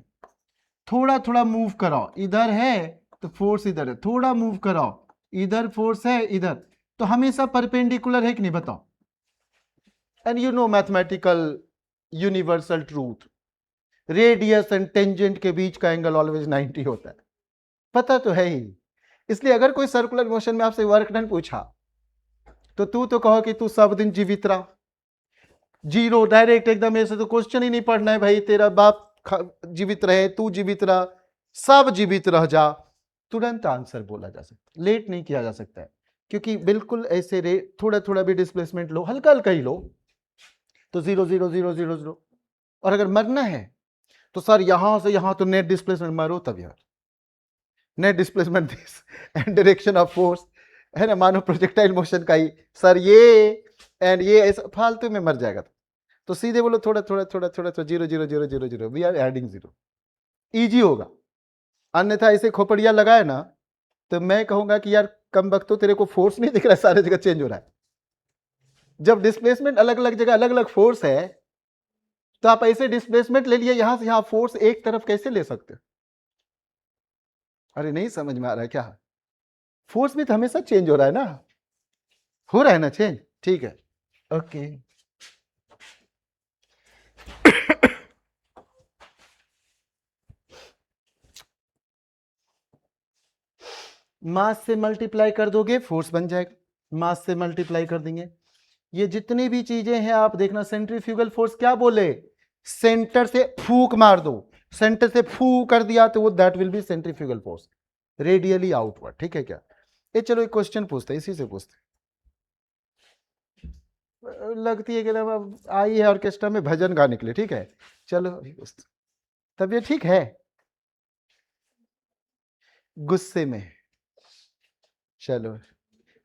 थोड़ा थोड़ा मूव कराओ, इधर है तो फोर्स इधर है, थोड़ा मूव कराओ, इधर फोर्स है इधर, तो हमेशा परपेंडिकुलर है कि नहीं बताओ। And you know mathematical universal truth, radius and tangent के बीच का एंगल ऑलवेज 90 होता है, पता तो है ही। इसलिए अगर कोई सर्कुलर मोशन में आपसे वर्क डन पूछा तो तू तो कहो कि तू सब दिन जीवित रहा, 0 डायरेक्ट एकदम, ऐसे तो क्वेश्चन ही नहीं पढ़ना है भाई, तेरा बाप जीवित रहे, तू जीवित रहा, सब जीवित रह जा, तुरंत आंसर बोला जा सकता है, लेट नहीं किया जा सकता है। क्योंकि बिल्कुल ऐसे थोड़ा थोड़ा भी डिस्प्लेसमेंट लो, हल्का हल्का ही लो, तो 0 0 0 0 0। और अगर मरना है तो सर यहां से यहां तो नेट डिस्प्लेसमेंट, मारो तब यार, net displacement this and direction of force, है ना, मानो प्रोजेक्टाइल मोशन का ही, सर ये एंड ये ऐसा फालतू में मर जाएगा। तो सीधे बोलो थोड़ा थोड़ा थोड़ा थोड़ा थोड़ा 0 0 0 0 0, वी आर एडिंग 0, इजी होगा। अन्यथा ऐसे खोपड़िया लगाए ना तो मैं कहूंगा कि यार कम वक्त तो तेरे को फोर्स नहीं दिख रहा है, सारे जगह चेंज हो रहा है। जब डिस्प्लेसमेंट अलग अलग जगह अलग अलग फोर्स है तो आप ऐसे डिस्प्लेसमेंट ले लिए यहां से यहां, फोर्स एक तरफ कैसे ले सकते? अरे नहीं समझ में आ रहा है क्या? फोर्स भी तो हमेशा चेंज हो रहा है ना, हो रहा है ना चेंज, ठीक है ओके। मास से मल्टीप्लाई कर दोगे फोर्स बन जाएगा, मास से मल्टीप्लाई कर देंगे। ये जितनी भी चीजें हैं आप देखना, सेंट्रीफ्यूगल फोर्स क्या बोले, सेंटर से फूक मार दो, सेंटर से फू कर दिया तो वो that will B centrifugal force, radially outward, ठीक है क्या? ये चलो एक क्वेश्चन पूछते हैं, इसी से पूछते हैं। लगती है कि आई है ऑर्केस्ट्रा में भजन गाने के लिए, ठीक है चलो तबीयत ठीक है? गुस्से में, चलो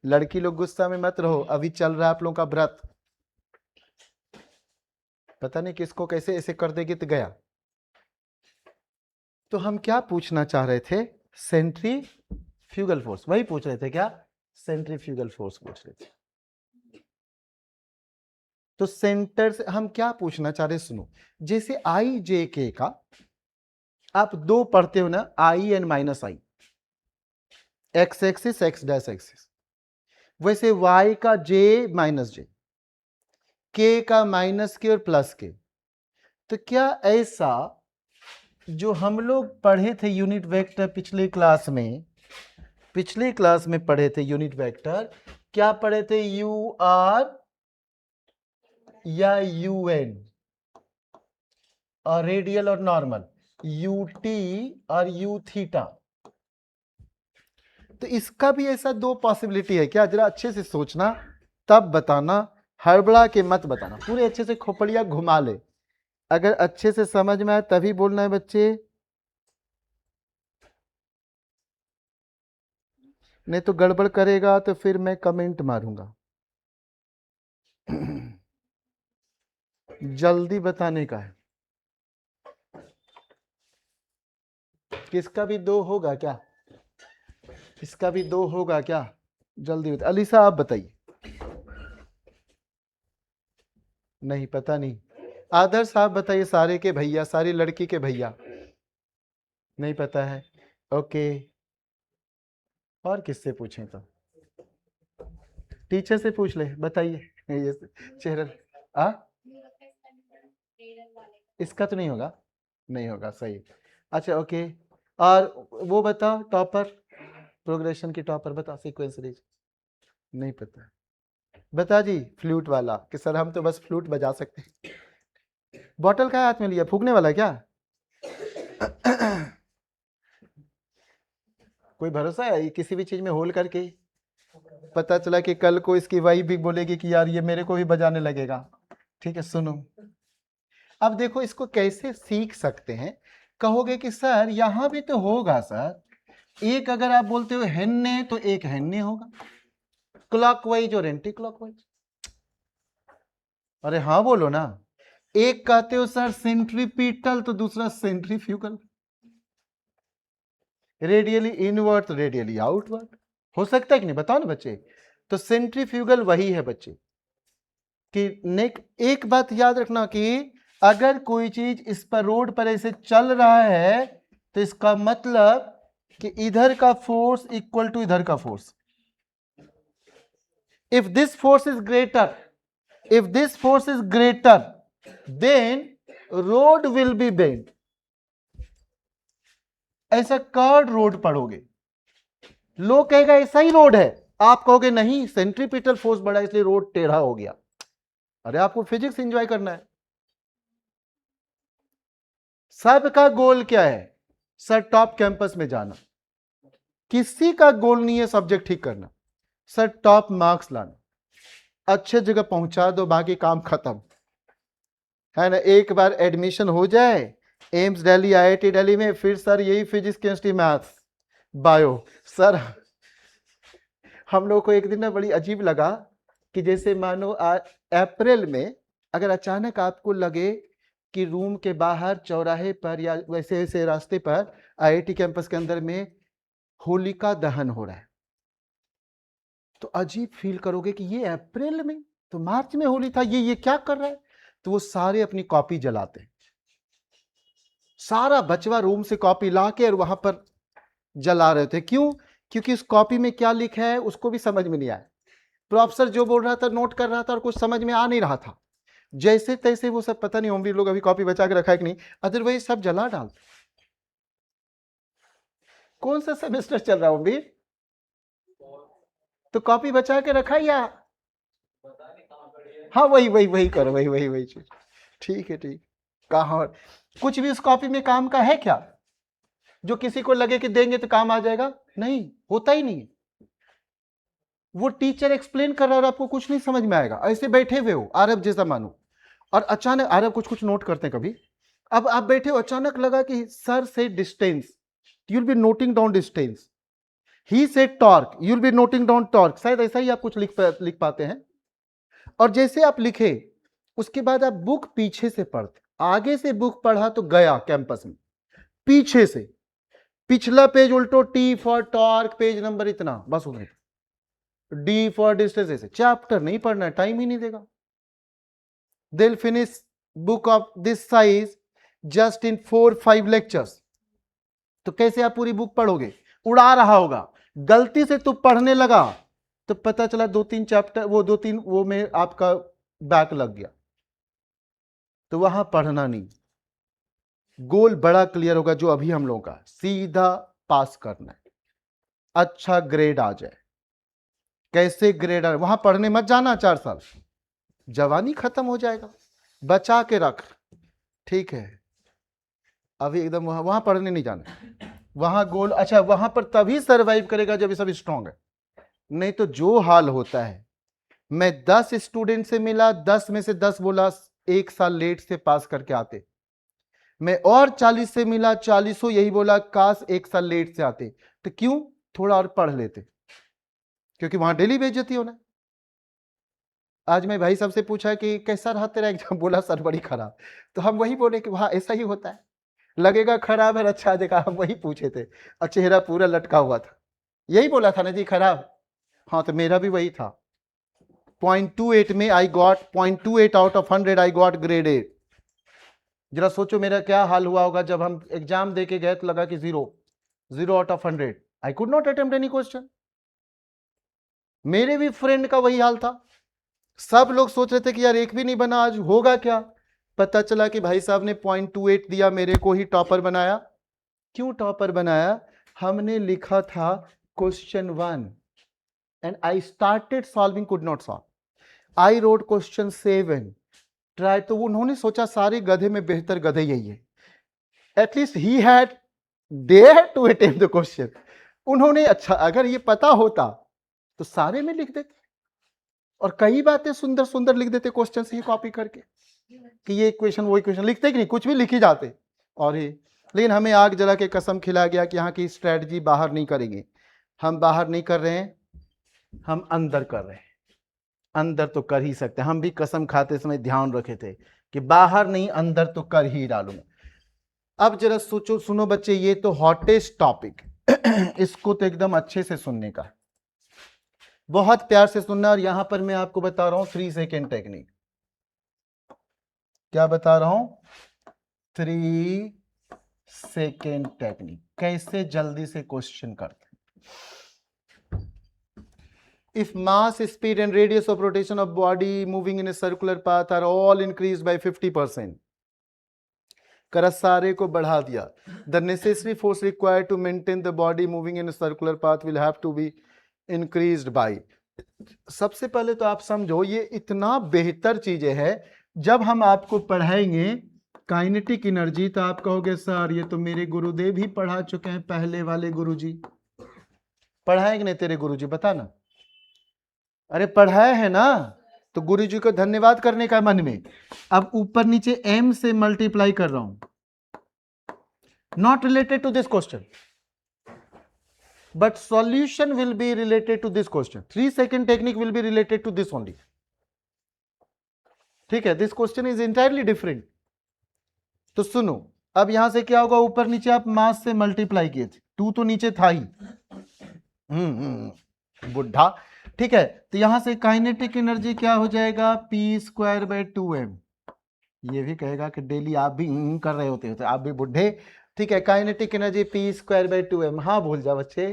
लड़की लोग गुस्सा में मत रहो, अभी चल रहा है आप लोगों का व्रत, पता नहीं किसको कैसे ऐसे कर देगी तो गया। तो हम क्या पूछना चाह रहे थे, सेंट्रीफ्यूगल फोर्स, वही पूछ रहे थे क्या, सेंट्रीफ्यूगल फोर्स पूछ रहे थे। तो सेंटर से हम क्या पूछना चाह रहे, सुनो, जैसे आई जे के का आप दो पढ़ते हो ना, i and minus i, x axis x dash axis, वैसे y का j माइनस जे, k का माइनस के और प्लस के। तो क्या ऐसा जो हम लोग पढ़े थे यूनिट वेक्टर पिछले क्लास में, पिछले क्लास में पढ़े थे यूनिट वेक्टर, क्या पढ़े थे, यू आर या यू एन, और रेडियल और नॉर्मल यू टी और यू थीटा। तो इसका भी ऐसा दो पॉसिबिलिटी है क्या, जरा अच्छे से सोचना तब बताना, हड़बड़ा के मत बताना, पूरे अच्छे से खोपड़िया घुमा ले, अगर अच्छे से समझ में आए तभी बोलना है बच्चे, नहीं तो गड़बड़ करेगा तो फिर मैं कमेंट मारूंगा। जल्दी बताने का है, किसका भी दो होगा क्या, इसका भी दो होगा क्या, जल्दी बता, अलीसा आप बताइए। नहीं पता नहीं, आदर्श आप बताइए, सारे के भैया, सारी लड़की के भैया, नहीं पता है, ओके। और किससे पूछें, तो टीचर से पूछ ले, बताइए। ये चेहरा आ, इसका तो नहीं होगा, नहीं होगा सही, अच्छा ओके। और वो बता टॉपर, प्रोग्रेशन की टॉपर बता, सीक्वेंस सीरीज, नहीं पता, बता जी। फ्लूट वाला कि सर हम तो बस फ्लूट बजा सकते हैं। बॉटल का हाथ में लिया, फूकने वाला क्या? कोई भरोसा है किसी भी चीज में होल करके, पता चला कि कल को इसकी वाइफ भी बोलेगी कि यार ये मेरे को भी बजाने लगेगा। ठीक है सुनो, अब देखो इसको कैसे सीख सकते हैं, कहोगे कि सर यहां भी तो होगा सर, एक अगर आप बोलते हो हेन्ने तो एक हेन्ने होगा, क्लॉकवाइज और एंटी क्लॉकवाइज। अरे हाँ बोलो ना, एक कहते हो सर सेंट्रीपिटल तो दूसरा सेंट्रीफ्यूगल, रेडियली इनवर्ड तो रेडियली आउटवर्ड, हो सकता है कि नहीं, बताओ ना बच्चे। तो सेंट्रीफ्यूगल वही है बच्चे कि नेक, एक बात याद रखना कि अगर कोई चीज इस पर रोड पर ऐसे चल रहा है तो इसका मतलब कि इधर का फोर्स इक्वल टू इधर का force, if this force is greater, if this force is greater then road will be bent, ऐसा कर्ड रोड पढ़ोगे, लोग कहेगा ऐसा ही रोड है, आप कहोगे नहीं सेंट्रीपिटल फोर्स बढ़ा इसलिए रोड टेढ़ा हो गया। अरे आपको फिजिक्स एंजॉय करना है, सबका गोल क्या है सर, टॉप कैंपस में जाना, किसी का गोल नहीं है सब्जेक्ट ठीक करना, सर टॉप मार्क्स लाना, अच्छे जगह पहुंचा दो, बाकी काम खत्म है ना। एक बार एडमिशन हो जाए एम्स दिल्ली आईआईटी दिल्ली में, फिर सर यही physics chemistry maths bio, sir हम लोग को एक दिन ना बड़ी अजीब लगा कि जैसे मानो अप्रैल में अगर अचानक आपको लगे कि रूम के बाहर चौराहे पर या वैसे वैसे रास्ते पर आईआईटी कैंपस के अंदर में होलिका दहन हो रहा है, तो अजीब फील करोगे कि ये अप्रैल में, तो मार्च में होली था, ये क्या कर रहा है। तो वो सारे अपनी कॉपी जलाते हैं, सारा बचवा रूम से कॉपी ला के और वहां पर जला रहे थे। क्यों? क्योंकि उस कॉपी में क्या लिखा है उसको भी समझ में नहीं आया। प्रोफेसर जो बोल रहा था नोट कर रहा था और कुछ समझ में आ नहीं रहा था। जैसे तैसे वो सब, पता नहीं ओमवीर लोग अभी कॉपी बचा के रखा है कि नहीं, अदरवाइज सब जला डालते। कौन सा सेमेस्टर चल रहा है ओमवीर? तो कॉपी बचा के रखा या? हाँ वही वही वही करो, वही वही वही चीज। ठीक है ठीक। कहा कुछ भी उस कॉपी में काम का है क्या जो किसी को लगे कि देंगे तो काम आ जाएगा? नहीं, होता ही नहीं। वो टीचर एक्सप्लेन कर रहा है और आपको कुछ नहीं समझ में आएगा। ऐसे बैठे हुए हो आरब जैसा मानो, और अचानक आरब कुछ कुछ नोट करते हैं कभी। अब आप बैठे हो, अचानक लगा कि सर से distance, you will be noting down distance. ही से torque, you will be noting down torque. शायद ऐसा ही आप कुछ लिख पाते हैं। और जैसे आप लिखे उसके बाद आप बुक पीछे से पढ़ते। आगे से बुक पढ़ा तो गया कैंपस में, पीछे से पिछला पेज उल्टो, T for torque, page number इतना, बस उधर डी फॉर डिस्टेंस। ऐसे चैप्टर नहीं पढ़ना है, टाइम ही नहीं देगा। They will finish book of this size just in 4-5 lectures. तो कैसे आप पूरी बुक पढ़ोगे? उड़ा रहा होगा। गलती से तू पढ़ने लगा तो पता चला 2-3 चैप्टर, वो 2-3 वो में आपका बैक लग गया। तो वहां पढ़ना नहीं, गोल बड़ा क्लियर होगा जो अभी हम लोगों का, सीधा पास करना है, अच्छा ग्रेड आ जाए। कैसे ग्रेड आ, वहां पढ़ने मत जाना, 4 साल जवानी खत्म हो जाएगा, बचा के रख। ठीक है, अभी एकदम वहां पढ़ने नहीं जाना। वहां गोल, अच्छा वहां पर तभी सरवाइव करेगा जब ये सब स्ट्रांग है। नहीं तो जो हाल होता है, मैं 10 स्टूडेंट से मिला, 10 में से 10 बोला 1 साल लेट से पास करके आते। मैं और 40 से मिला, 40 यही बोला काश 1 साल लेट से आते। तो क्यों? थोड़ा और पढ़ लेते, क्योंकि वहां डेली बेइज्जती होना। आज मैं भाई सबसे पूछा कि कैसा रहा तेरा एग्जाम, बोला सर बड़ी खराब। तो हम वही बोले कि वहां ऐसा ही होता है, लगेगा खराब है, अच्छा जगह। हम वही पूछे थे और चेहरा पूरा लटका हुआ था। यही बोला था ना जी खराब? हाँ तो मेरा भी वही था। 0.28 में I got 0.28 out of 100 I got grade 8। जरा सोचो मेरा क्या हाल हुआ होगा जब हम एग्जाम दे के गए तो लगा कि 0 out of 100। I could not attempt any question. मेरे भी फ्रेंड का वही हाल था। सब लोग सोच रहे थे कि यार एक भी नहीं बना, आज होगा क्या। पता चला कि भाई साहब ने 0.28 दिया, मेरे को ही टॉपर बनाया। क्यों टॉपर बनाया? हमने लिखा था question 1 and I started solving, could not solve. I wrote question 7 try. तो उन्होंने सोचा सारे गधे में बेहतर गधे यही है, at least he had dare to attempt the question. उन्होंने, अच्छा अगर ये पता होता तो सारे में लिख देते, और कई बातें सुंदर सुंदर लिख देते क्वेश्चन से ही कॉपी करके कि ये इक्वेशन वो इक्वेशन। लिखते कि नहीं, कुछ भी लिख ही जाते। और ही लेकिन हमें आग जला के कसम खिला गया कि यहाँ की स्ट्रेटजी बाहर नहीं करेंगे। हम बाहर नहीं कर रहे हैं, हम अंदर कर रहे हैं। अंदर तो कर ही सकते हैं, हम भी कसम खाते समय ध्यान रखे थे कि बाहर नहीं अंदर तो कर ही डालूंगा। अब जरा सोचो, सुनो बच्चे, ये तो हॉटेस्ट टॉपिक इसको तो एकदम अच्छे से सुनने का, बहुत प्यार से सुनना। और यहां पर मैं आपको बता रहा हूं 3 सेकेंड टेक्निक। क्या बता रहा हूं? 3 सेकेंड टेक्निक, कैसे जल्दी से क्वेश्चन करते हैं। If mass, speed and radius of rotation of body moving in a circular path are all increased by 50%, कर सारे को बढ़ा दिया, the necessary force required to maintain the body moving in a circular path will have to be increased by। सबसे पहले तो आप समझो ये इतना बेहतर चीजें है। जब हम आपको पढ़ाएंगे काइनेटिक एनर्जी तो आप कहोगे सर ये तो मेरे गुरुदेव भी पढ़ा चुके हैं, पहले वाले गुरुजी। पढ़ाएंगे नहीं तेरे गुरुजी, बता ना। अरे पढ़ाए है ना, तो गुरुजी को धन्यवाद करने का मन में। अब ऊपर नीचे m से मल्टीप्लाई कर रहा हूं, not related to this question. but solution will be related to this question. 3 second technique will be related to this only. ठीक है, this question is entirely different. तो सुनो, अब यहां से क्या होगा, ऊपर नीचे आप मास से मल्टीप्लाई किए थे, 2 तो नीचे था ही, बुढ़ा। ठीक है, तो यहां से काइनेटिक एनर्जी क्या हो जाएगा, p²/2m। ये भी कहेगा कि डेली आप भी कर रहे होते हो, आप भी बुढ़े। ठीक है, काइनेटिक एनर्जी p²/2m। हाँ भूल जा बच्चे,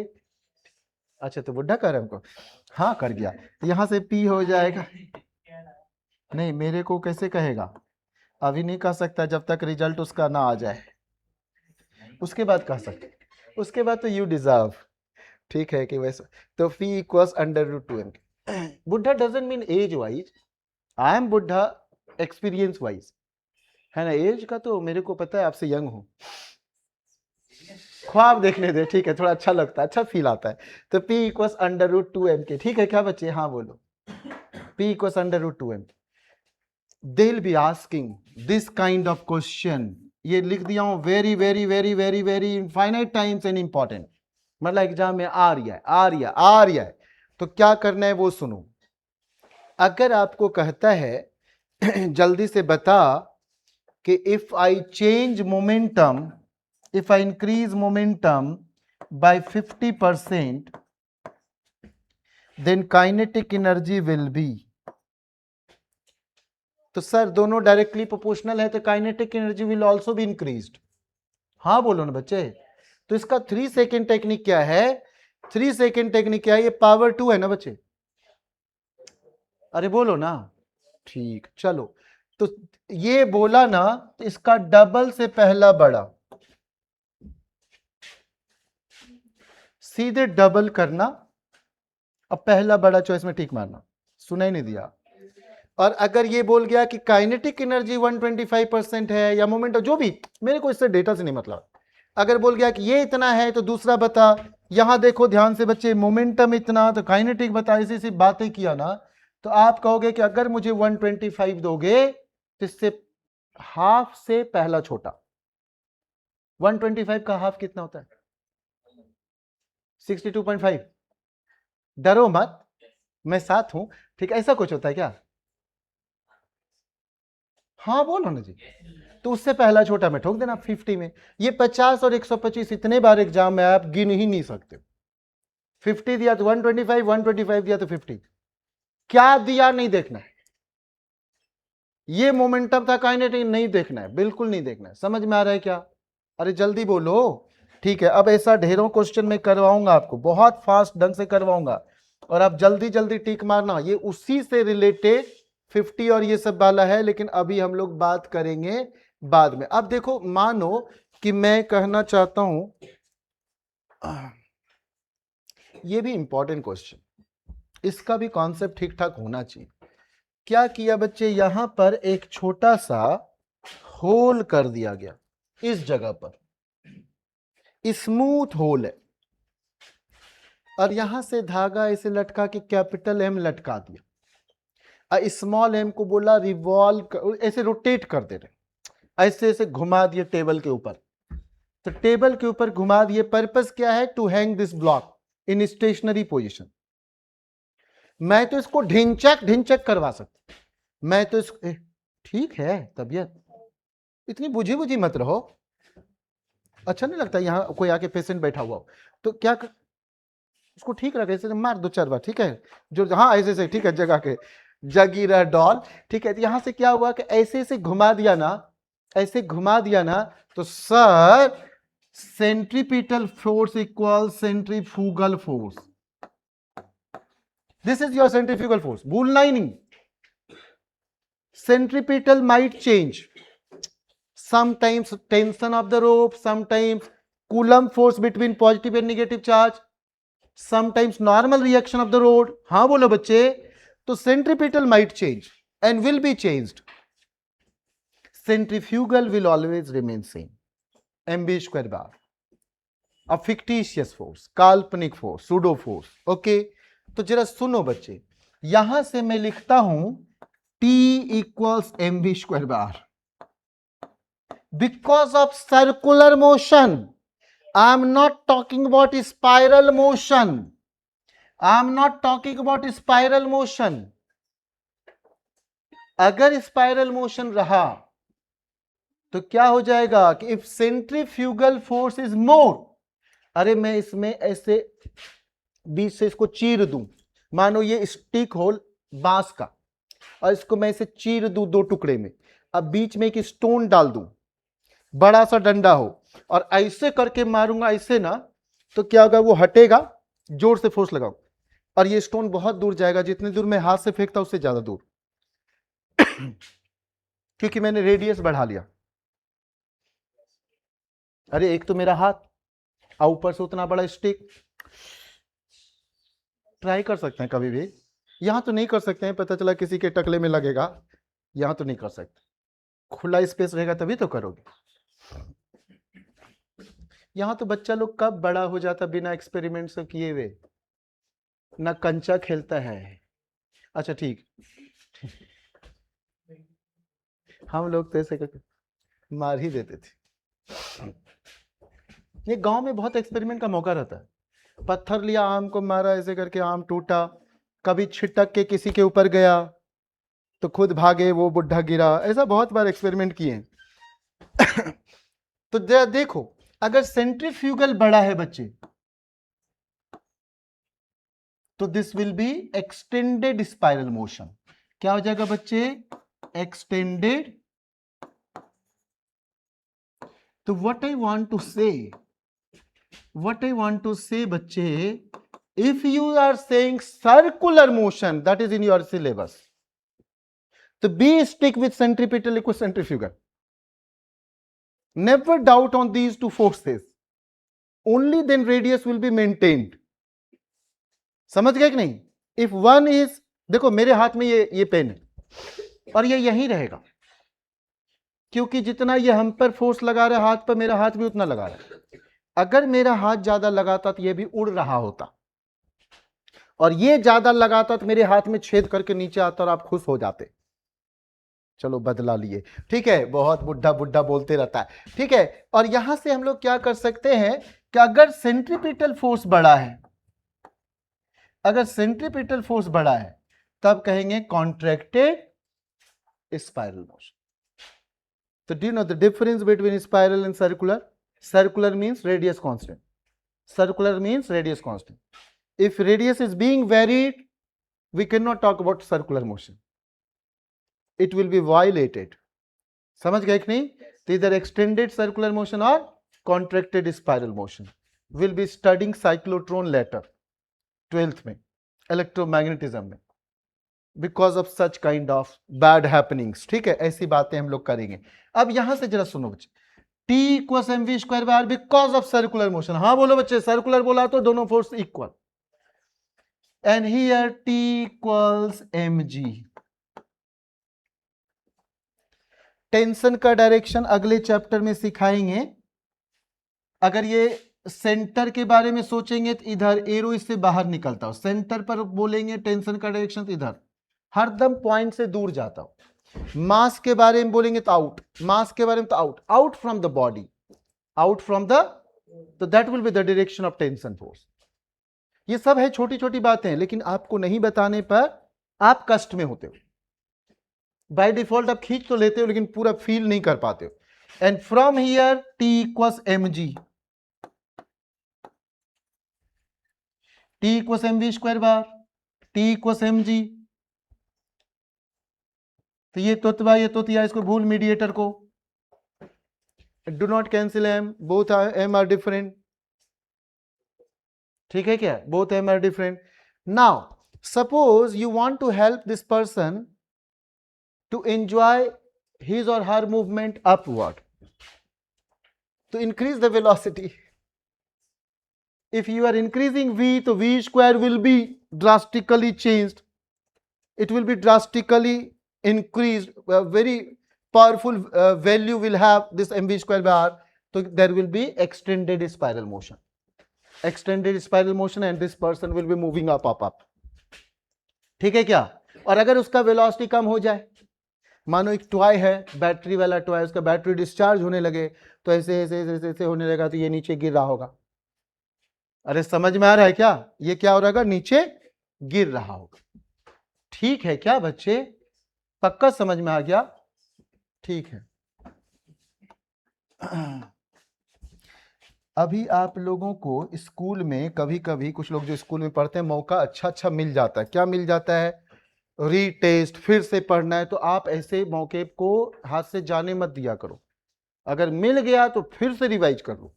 अच्छा तो बुढ़ा कर हमको, हाँ कर गया। तो यहां से p हो जाएगा, नहीं मेरे को कैसे कहेगा, अभी नहीं कह सकता जब तक रिजल्ट उसका ना आ जाए, उसके बाद कह सकते, उसके बाद तो यू डिजर्व। ठीक है कि वैसे तो p = √2m। बुढ़ा doesn't mean age wise, I am बुढ़ा एक्सपीरियंस वाइज, है ना। एज का तो मेरे को पता है, आपसे यंग हूं, ख्वाब देखने दे। ठीक है, थोड़ा अच्छा लगता है, अच्छा फील आता है। तो p = √2m के। ठीक है क्या बच्चे, हाँ बोलो, p = √2m। They will be asking this kind of question, ये लिख दिया हूं, very very very very very infinite times and important, मतलब एग्जाम में आ रही है। तो क्या करना है वो सुनो। अगर आपको कहता है जल्दी से बता कि if I change momentum, if I increase momentum by 50%, then kinetic energy will be, तो सर दोनों डायरेक्टली प्रोपोर्शनल है, तो kinetic energy will also be increased. हाँ बोलो ना बच्चे। तो इसका 3 सेकेंड टेक्निक क्या है, 3 सेकेंड टेक्निक क्या है, ये पावर 2 है ना बच्चे, अरे बोलो ना। ठीक, चलो तो ये बोला ना, तो इसका डबल से पहला बड़ा, सीधे डबल करना, अब पहला बड़ा चॉइस में टिक मारना, सुना ही नहीं दिया। और अगर ये बोल गया कि काइनेटिक एनर्जी 125% है या मोमेंट, जो भी, मेरे को इससे डेटा से नहीं मतलब, अगर बोल गया कि ये इतना है तो दूसरा बता, यहां देखो ध्यान से बच्चे, मोमेंटम इतना तो काइनेटिक बता, इसी से बातें किया ना, तो आप कहोगे कि अगर मुझे 125 दोगे तो इससे हाफ से पहला छोटा, 125 का हाफ कितना होता है, 62.5। डरो मत, मैं साथ हूं। ठीक, ऐसा कुछ होता है क्या, हाँ बोलो ना जी। तो उससे पहला छोटा में ठोक देना 50 में। ये 50 और 125 इतने बार एग्जाम में आप गिन ही नहीं सकते। 50 दिया तो 125, 125 दिया तो 50, क्या दिया नहीं देखना है। ये मोमेंटम था काइनेटिक, नहीं देखना है, बिल्कुल नहीं देखना है। समझ में आ रहा है क्या, अरे जल्दी बोलो। ठीक है, अब ऐसा ढेरों क्वेश्चन में करवाऊंगा आपको, बहुत फास्ट ढंग से करवाऊंगा, और आप जल्दी जल्दी टिक मारना। ये उसी से रिलेटेड 50 और ये सब वाला है, लेकिन अभी हम लोग बात करेंगे बाद में। अब देखो, मानो कि मैं कहना चाहता हूं, ये भी इंपॉर्टेंट क्वेश्चन, इसका भी कॉन्सेप्ट ठीक ठाक होना चाहिए। क्या किया बच्चे, यहां पर एक छोटा सा होल कर दिया गया, इस जगह पर स्मूथ होल है, और यहां से धागा इसे लटका के कैपिटल एम लटका दिया, स्मॉल एम को बोला रिवॉल्व, ऐसे रोटेट कर दे रहे, ऐसे ऐसे घुमा दिए टेबल के ऊपर। तो टेबल के ऊपर घुमा दिए, पर्पस क्या है, to hang this block in stationary position. मैं तो इसको ढिंचक ढिंचक करवा सकता, मैं तो इसको, ठीक है तबियत, इतनी बुझी बुझी मत रहो, अच्छा नहीं लगता यहां कोई आके पेशेंट बैठा हुआ हो तो क्या कर, उसको ठीक रखे, ऐसे मार दो 4 बार, ठीक है, जो हाँ ऐसे से, ठीक है, जगह के जगी रह डॉल। ठीक है, तो यहां से क्या हुआ कि ऐसे ऐसे घुमा दिया ना, ऐसे घुमा दिया ना, तो sir centripetal force equal centrifugal force, this is your centrifugal force, भूलना ही नहीं। Centripetal might change, sometimes tension of the rope, sometimes Coulomb force between positive and negative charge, sometimes normal reaction of the rod। हाँ बोलो बच्चे, तो centripetal might change and will be changed, centrifugal will always remain same, mv square bar। अब fictitious force, काल्पनिक force, pseudo force, okay. तो जरा सुनो बच्चे, यहां से मैं लिखता हूं T equals mv square bar, because of circular motion, I am not talking about spiral motion, I am not talking about spiral motion. अगर स्पाइरल मोशन रहा तो क्या हो जाएगा कि if centrifugal force is more, अरे मैं इसमें ऐसे बीच से इसको चीर दूं, मानो ये स्टिक होल बांस का, और इसको मैं इसे चीर दूं दो टुकड़े में, अब बीच में एक स्टोन डाल दूं, बड़ा सा डंडा हो, और ऐसे करके मारूंगा ऐसे ना, तो क्या होगा, वो हटेगा, जोर से फोर्स लगाओ और ये स्टोन बहुत दूर जाएगा, जितनी दूर मैं हाथ से फेंकता उससे ज्यादा दूर क्योंकि मैंने रेडियस बढ़ा लिया। अरे एक तो मेरा हाथ और ऊपर से उतना बड़ा स्टिक। ट्राई कर सकते हैं कभी भी, यहां तो नहीं कर सकते हैं, पता चला किसी के टकले में लगेगा, यहां तो नहीं कर सकते, खुला स्पेस रहेगा तभी तो करोगे। यहां तो बच्चा लोग कब बड़ा हो जाता बिना एक्सपेरिमेंट से किए हुए, ना कंचा खेलता है। अच्छा ठीक, हम लोग तो ऐसे करके मार ही देते थे। ये गांव में बहुत एक्सपेरिमेंट का मौका रहता है, पत्थर लिया, आम को मारा, ऐसे करके आम टूटा, कभी छिटक के किसी के ऊपर गया तो खुद भागे, वो बुढ़ा गिरा, ऐसा बहुत बार एक्सपेरिमेंट किए तो देखो, अगर सेंट्रीफ्यूगल बड़ा है बच्चे, तो this will be extended spiral motion. क्या हो जाएगा बच्चे, एक्सटेंडेड। तो what I want to say बच्चे, if you are saying circular motion, that is in your syllabus, तो be stick with centripetal equal centrifugal, never doubt on these two forces, only then radius will be maintained। समझ गए कि नहीं? If one is, देखो मेरे हाथ में ये पेन है और ये यहीं रहेगा, क्योंकि जितना ये हम पर फोर्स लगा रहा है हाथ पर, मेरा हाथ भी उतना लगा रहा है। अगर मेरा हाथ ज्यादा लगाता तो ये भी उड़ रहा होता, और ये ज्यादा लगाता तो मेरे हाथ में छेद करके नीचे आता और आप खुश हो जाते। चलो बदला लिए, ठीक है, बहुत बुढ़ा बुढ़ा बोलते रहता है, ठीक है। और यहां से हम लोग क्या कर सकते हैं कि अगर सेंट्रीपिटल फोर्स बड़ा है, अगर सेंट्रीपिटल फोर्स बड़ा है, तब कहेंगे कॉन्ट्रैक्टेड स्पाइरल मोशन। तो do you know the difference between spiral and circular? Circular means radius constant, circular means radius constant. If radius is being varied, we cannot talk about circular motion, it will be violated। समझ गए कि नहीं? तो इधर extended circular motion और contracted spiral motion. Will be studying cyclotron later 12th में, electromagnetism में, because of such kind of bad happenings, ठीक है, ऐसी बातें हम लोग करेंगे। अब यहां से जरा सुनो बच्चे, T equal mv square by r because of circular motion. हाँ बोलो बच्चे, सर्कुलर बोला तो दोनों force equal, and here T equals mg। Tension का डायरेक्शन अगले चैप्टर में सिखाएंगे। अगर ये सेंटर के बारे में सोचेंगे तो इधर एरो इससे बाहर निकलता हो, सेंटर पर बोलेंगे टेंशन का डायरेक्शन तो इधर हरदम पॉइंट से दूर जाता हो। मास के बारे में बोलेंगे तो आउट, मास के बारे में तो out, out from the body, out from the, तो that will be the direction of tension force. ये सब है छोटी छोटी बातें, लेकिन आपको नहीं बताने पर आप कष्ट में होते हो। बाय डिफॉल्ट आप खींच तो लेते हो लेकिन पूरा फील नहीं कर पाते हो। And from here T equals mg, T equals mv square bar, T equals mg। तो ये तोतवा ये तोतिया, इसको भूल मीडिएटर को, do not cancel m, both m are different, ठीक है क्या, both m are different. Now suppose you want to help this person to enjoy his or her movement upward, to increase the velocity. If you are increasing v, तो v square will be drastically changed, it will be drastically increased, very powerful value will have this mv square by r, so there will be extended spiral motion, extended spiral motion, and this person will be moving up, ठीक है क्या। और अगर उसका velocity कम हो जाए मानो एक टॉय है, बैटरी वाला टॉय, उसका बैटरी डिस्चार्ज होने लगे तो ऐसे ऐसे ऐसे ऐसे, ऐसे होने लगा तो ये नीचे गिर रहा होगा। अरे समझ में आ रहा है क्या? ये क्या हो रहा है? नीचे गिर रहा होगा। ठीक है क्या बच्चे? पक्का समझ में आ गया? ठीक है। अभी आप लोगों को स्कूल में कभी कभी कुछ लोग जो स्कूल में पढ़ते हैं मौका अच्छा अच्छा मिल जाता है। क्या मिल जाता है? रीटेस्ट, फिर से पढ़ना है, तो आप ऐसे मौके को हाथ से जाने मत दिया करो। अगर मिल गया तो फिर से रिवाइज कर लो,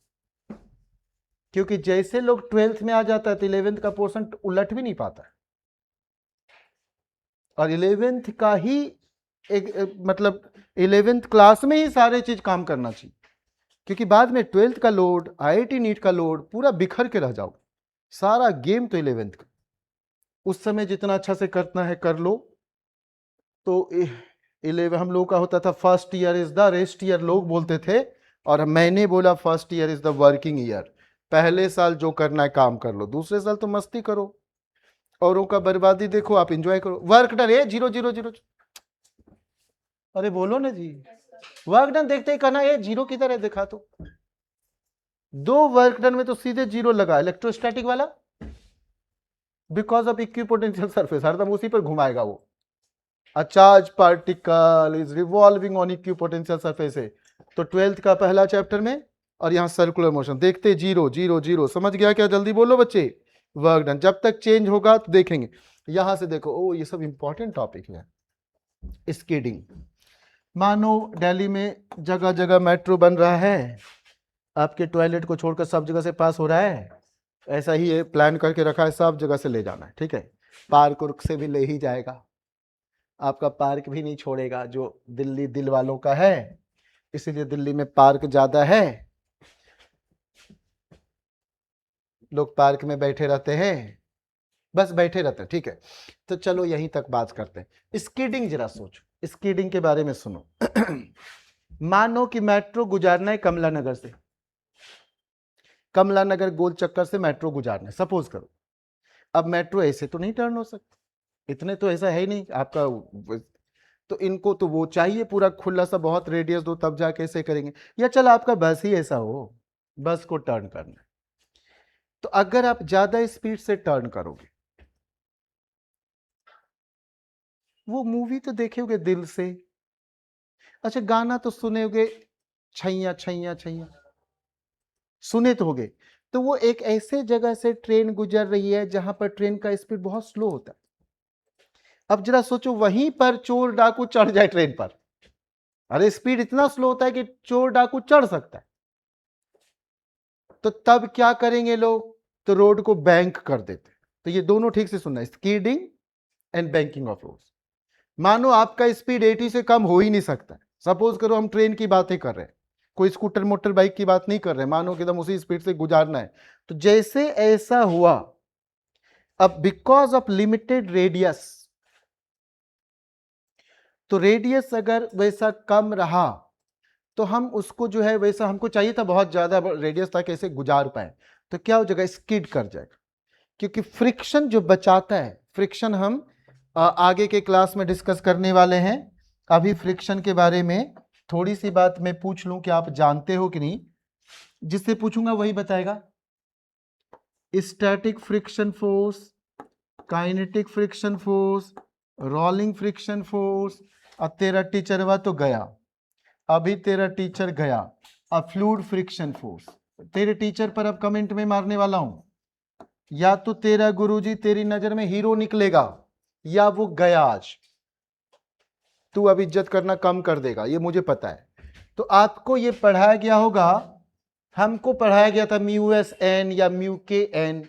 क्योंकि जैसे लोग 12th में आ जाता है तो 11th का पोर्शन उलट भी नहीं पाता है। और 11th का ही मतलब 11th क्लास में ही सारे चीज काम करना चाहिए, क्योंकि बाद में 12th का लोड, IIT नीट का लोड पूरा बिखर के रह जाओगे। सारा गेम तो 11th का, उस समय जितना अच्छा से करना है कर लो। तो 11 हम लोग का होता था first year is the rest year, लोग बोलते थे, और मैंने बोला first year is the working year. पहले साल जो करना है काम कर लो, दूसरे साल तो मस्ती करो, औरों का बर्बादी देखो, आप एंजॉय करो। वर्क डन है 0 0 0। अरे बोलो ना जी, वर्क डन देखते ही कहना ये 0 किधर है दिखा। तो 2 वर्क डन में तो सीधे 0 लगा, इलेक्ट्रोस्टैटिक वाला, बिकॉज ऑफ इक्विपोटेंशियल सरफेस, हरदम उसी पर घुमाएगा वो। A charged particle is revolving on equipotential surface है। तो 12th का पहला चैप्टर में, और यहां सर्कुलर मोशन देखते 0 0 0। समझ गया क्या? जल्दी बोलो बच्चे। वर्क डन जब तक चेंज होगा तो देखेंगे। यहां से देखो, ओ ये सब इंपॉर्टेंट टॉपिक है। स्कीडिंग, मानो दिल्ली में जगह जगह मेट्रो बन रहा है, आपके टॉयलेट को छोड़कर सब जगह से पास हो रहा है, ऐसा ही ये प्लान करके रखा है, सब जगह से ले जाना है। ठीक है, पार्क उर्क से भी ले ही जाएगा, आपका पार्क भी नहीं छोड़ेगा, जो दिल्ली दिल वालों का है, इसीलिए दिल्ली में पार्क ज्यादा है, लोग पार्क में बैठे रहते हैं, बस बैठे रहते हैं। ठीक है, तो चलो यहीं तक बात करते हैं। स्कीडिंग जरा सोचो, स्कीडिंग के बारे में सुनो। मानो कि मेट्रो गुजारना है कमला नगर से, कमला नगर गोल चक्कर से मेट्रो गुजारना है, सपोज करो। अब मेट्रो ऐसे तो नहीं टर्न हो सकती, इतने तो ऐसा है ही नहीं आपका, तो इनको तो वो चाहिए पूरा खुला सा, बहुत रेडियस दो तब जाके ऐसे करेंगे। या चल आपका बस ही ऐसा हो, बस को टर्न करना है, तो अगर आप ज्यादा स्पीड से टर्न करोगे, वो मूवी तो देखे होगे दिल से, अच्छा गाना तो सुने होगे, छैया छैया छैया सुने तो होगे, तो वो एक ऐसे जगह से ट्रेन गुजर रही है जहां पर ट्रेन का स्पीड बहुत स्लो होता है। अब जरा सोचो वहीं पर चोर डाकू चढ़ जाए ट्रेन पर, अरे स्पीड इतना स्लो होता है कि चोर डाकू चढ़ सकता है, तो तब क्या करेंगे लोग? तो रोड को बैंक कर देते। तो ये दोनों ठीक से सुनना, skidding and banking of roads. मानो आपका स्पीड 80 से कम हो ही नहीं सकता, सपोज करो हम ट्रेन की बातें कर रहे हैं, कोई स्कूटर मोटर बाइक की बात नहीं कर रहे, मानो कि एकदम उसी स्पीड से गुजारना है। तो जैसे ऐसा हुआ, अब बिकॉज ऑफ लिमिटेड रेडियस, तो रेडियस अगर वैसा कम रहा तो हम उसको जो है वैसा, हमको चाहिए था बहुत ज्यादा रेडियस था कैसे गुजार पाए, तो क्या हो जाएगा? स्किड कर जाएगा, क्योंकि फ्रिक्शन जो बचाता है, फ्रिक्शन हम आगे के क्लास में डिस्कस करने वाले हैं। अभी फ्रिक्शन के बारे में थोड़ी सी बात मैं पूछ लूं कि आप जानते हो कि नहीं, जिससे पूछूंगा वही बताएगा। Static friction force, kinetic friction force, rolling friction force. अब तेरा टीचर हुआ तो गया, अभी तेरा टीचर गया। अब फ्लूइड फ्रिक्शन फोर्स, तेरे टीचर पर अब कमेंट में मारने वाला हूं, या तो तेरा गुरुजी तेरी नजर में हीरो निकलेगा, या वो गया आज, तू अब इज्जत करना कम कर देगा, ये मुझे पता है। तो आपको ये पढ़ाया गया होगा, हमको पढ़ाया गया था म्यू एस एन या म्यू के एन,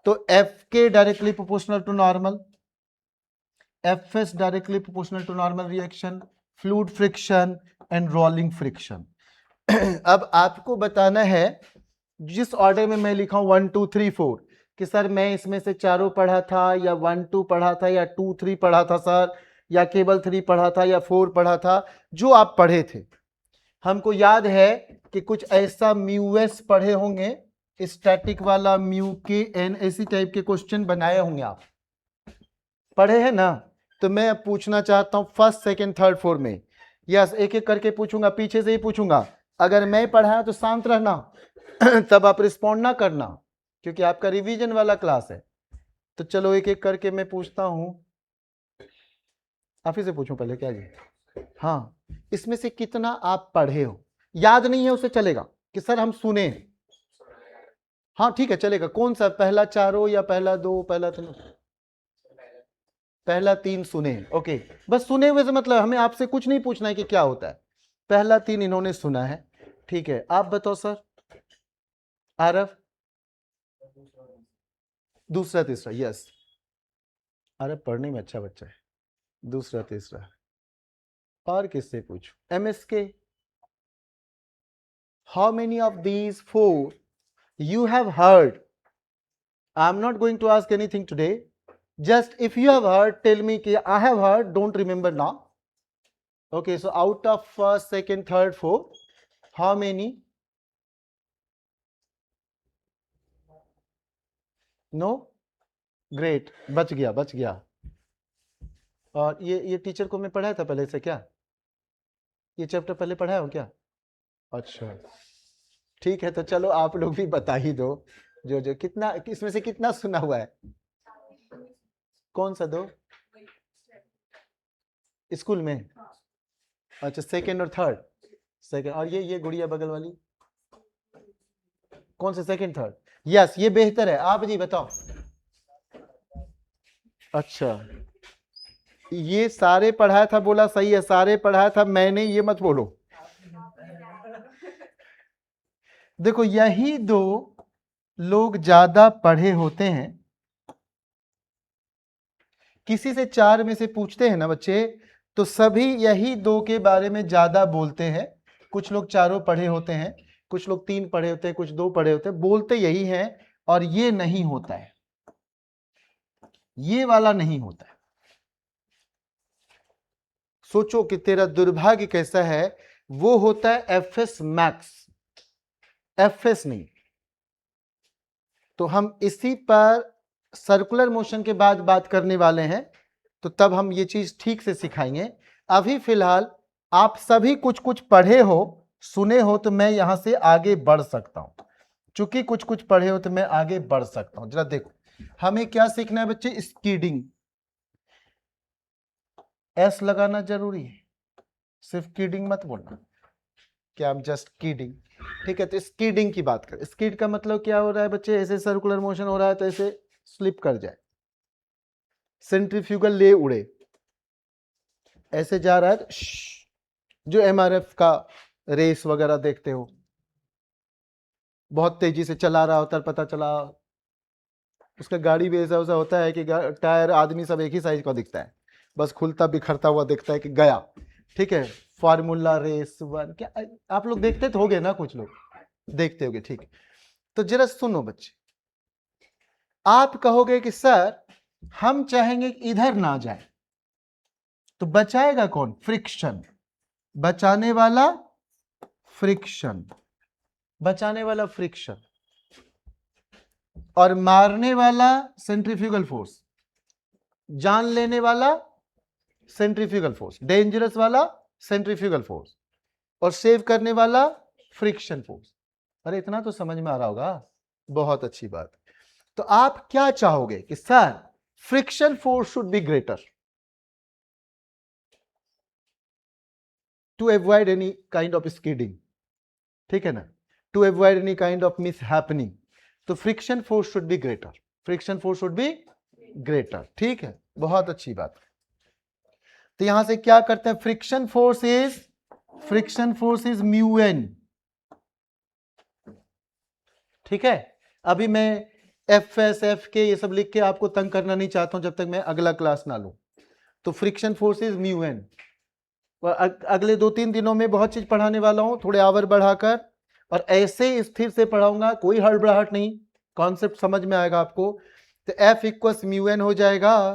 तो f k directly proportional to normal, f s directly proportional to normal reaction, fluid friction and rolling friction. अब आपको बताना है जिस ऑर्डर में मैं लिखा हूं 1 2 3 4, कि सर मैं इसमें से चारों पढ़ा था, या 1 2 पढ़ा था, या 2 3 पढ़ा था सर, या केवल 3 पढ़ा था, या 4 पढ़ा था, जो आप पढ़े थे। हमको याद है कि कुछ ऐसा म्यू एस पढ़े होंगे, स्टैटिक वाला म्यू के एन, ऐसी टाइप के क्वेश्चन बनाए होंगे, आप पढ़े हैं ना? तो मैं अब पूछना चाहता हूं फर्स्ट सेकंड थर्ड फोर्थ में। यस, एक एक करके पूछूंगा, पीछे से ही पूछूंगा। अगर मैं पढ़ाया तो शांत रहना तब आप रिस्पॉन्ड ना करना, क्योंकि आपका रिवीजन वाला क्लास है। तो चलो एक एक करके मैं पूछता हूं। आप ही से पूछूं पहले क्या जी? हाँ, इसमें से कितना आप पढ़े हो? याद नहीं है उसे चलेगा कि सर हम सुने। हाँ ठीक है, चलेगा। कौन सा, पहला चारों या पहला दो, पहला तीन? पहला तीन सुने। ओके, बस सुने हुए से मतलब हमें आपसे कुछ नहीं पूछना है कि क्या होता है। पहला तीन इन्होंने सुना है, ठीक है। आप बताओ सर। आरव? दूसरा तीसरा, यस। आरव पढ़ने में अच्छा बच्चा है। दूसरा तीसरा। और किससे पूछूं? MSK? How many of these four you have heard? I'm not going to ask anything today. Just if you have heard, tell me कि I have heard, don't remember now. Okay, so out of first, second, third, fourth, how many? No? Great, बच गया बच गया। और ये teacher को मैं पढ़ाया था पहले से क्या? ये चैप्टर पहले पढ़ाया हो क्या? अच्छा, ठीक है। तो चलो आप लोग भी बता ही दो, जो जो कितना, इसमें से कितना सुना हुआ है? कौन सा दो? स्कूल में? अच्छा, सेकंड और थर्ड? सेकंड। और ये गुड़िया बगल वाली कौन से, सेकंड थर्ड? यस, ये बेहतर है। आप जी बताओ। अच्छा, ये सारे पढ़ाया था, बोला सही है, सारे पढ़ाया था मैंने, ये मत बोलो। देखो, यही दो लोग ज्यादा पढ़े होते हैं। किसी से चार में से पूछते हैं ना बच्चे, तो सभी यही दो के बारे में ज्यादा बोलते हैं। कुछ लोग चारों पढ़े होते हैं, कुछ लोग तीन पढ़े होते हैं, कुछ दो पढ़े होते हैं, बोलते यही हैं। और ये नहीं होता है, ये वाला नहीं होता है। सोचो कि तेरा दुर्भाग्य कैसा है। वो होता है एफएस मैक्स, एफएस नहीं। तो हम इसी पर सर्कुलर मोशन के बाद बात करने वाले हैं, तो तब हम ये चीज ठीक से सिखाएंगे। अभी फिलहाल आप सभी कुछ कुछ पढ़े हो, सुने हो, तो मैं यहां से आगे बढ़ सकता हूं। चूंकि कुछ कुछ पढ़े हो तो मैं आगे बढ़ सकता हूं। जरा देखो, हमें क्या सीखना है बच्चे? स्कीडिंग। एस लगाना जरूरी है, सिर्फ कीडिंग मत बोलना कि आई एम जस्ट कीडिंग। ठीक है, तो स्कीडिंग की बात करें। स्कीड का मतलब क्या हो रहा है बच्चे? ऐसे सर्कुलर मोशन हो रहा है तो ऐसे स्लिप कर जाए, सेंट्रीफ्यूगल ले उड़े, ऐसे जा रहा है तो जो एमआरएफ का रेस वगैरह देखते हो, बहुत तेजी से चला रहा होता है, पता चला उसका गाड़ी भी ऐसा होता है कि टायर आदमी सब एक ही साइज का दिखता है, बस खुलता बिखरता हुआ दिखता है कि गया। ठीक है, फार्मूला रेस वन, क्या आप लोग देखते तो होगे ना, कुछ लोग देखते होगे। ठीक, तो जरा सुनो बच्चे, आप कहोगे कि सर हम चाहेंगे कि इधर ना जाए, तो बचाएगा कौन? फ्रिक्शन। बचाने वाला फ्रिक्शन, बचाने वाला फ्रिक्शन। और मारने वाला सेंट्रीफ्यूगल फोर्स, जान लेने वाला सेंट्रीफ्यूगल फोर्स, डेंजरस वाला सेंट्रीफ्यूगल फोर्स, और सेव करने वाला फ्रिक्शन फोर्स। अरे इतना तो समझ में आ रहा होगा, बहुत अच्छी बात। तो आप क्या चाहोगे कि sir friction force should be greater to avoid any kind of skidding, ठीक है ना, to avoid any kind of mishappening. तो friction force should be greater, friction force should be greater. ठीक है, बहुत अच्छी बात। तो यहां से क्या करते हैं? Friction force is mu n. ठीक है, अभी मैं एफ एस एफ के ये सब लिख के आपको तंग करना नहीं चाहता हूं जब तक मैं अगला क्लास ना लूं। तो friction force is mu n. अगले 2-3 दिनों में बहुत चीज पढ़ाने वाला हूं, थोड़े आवर बढ़ाकर, और ऐसे स्थिर से पढ़ाऊंगा, कोई हड़बड़ाहट नहीं, कॉन्सेप्ट समझ में आएगा आपको। तो एफ इक्वल्स म्यू एन हो जाएगा।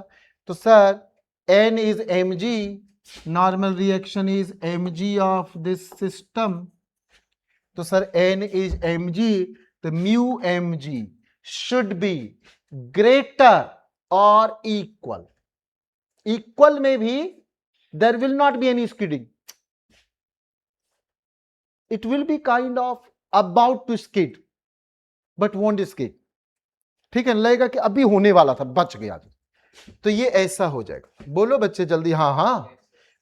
तो sir N is M G, normal reaction is M G of this system. तो sir N is M G, तो mu M G should be greater और इक्वल। इक्वल में भी there will not be any skidding, it will be kind of about to skid but won't skid. ठीक है, लगेगा कि अभी होने वाला था, बच गया। तो ये ऐसा हो जाएगा। बोलो बच्चे जल्दी, हाँ हाँ।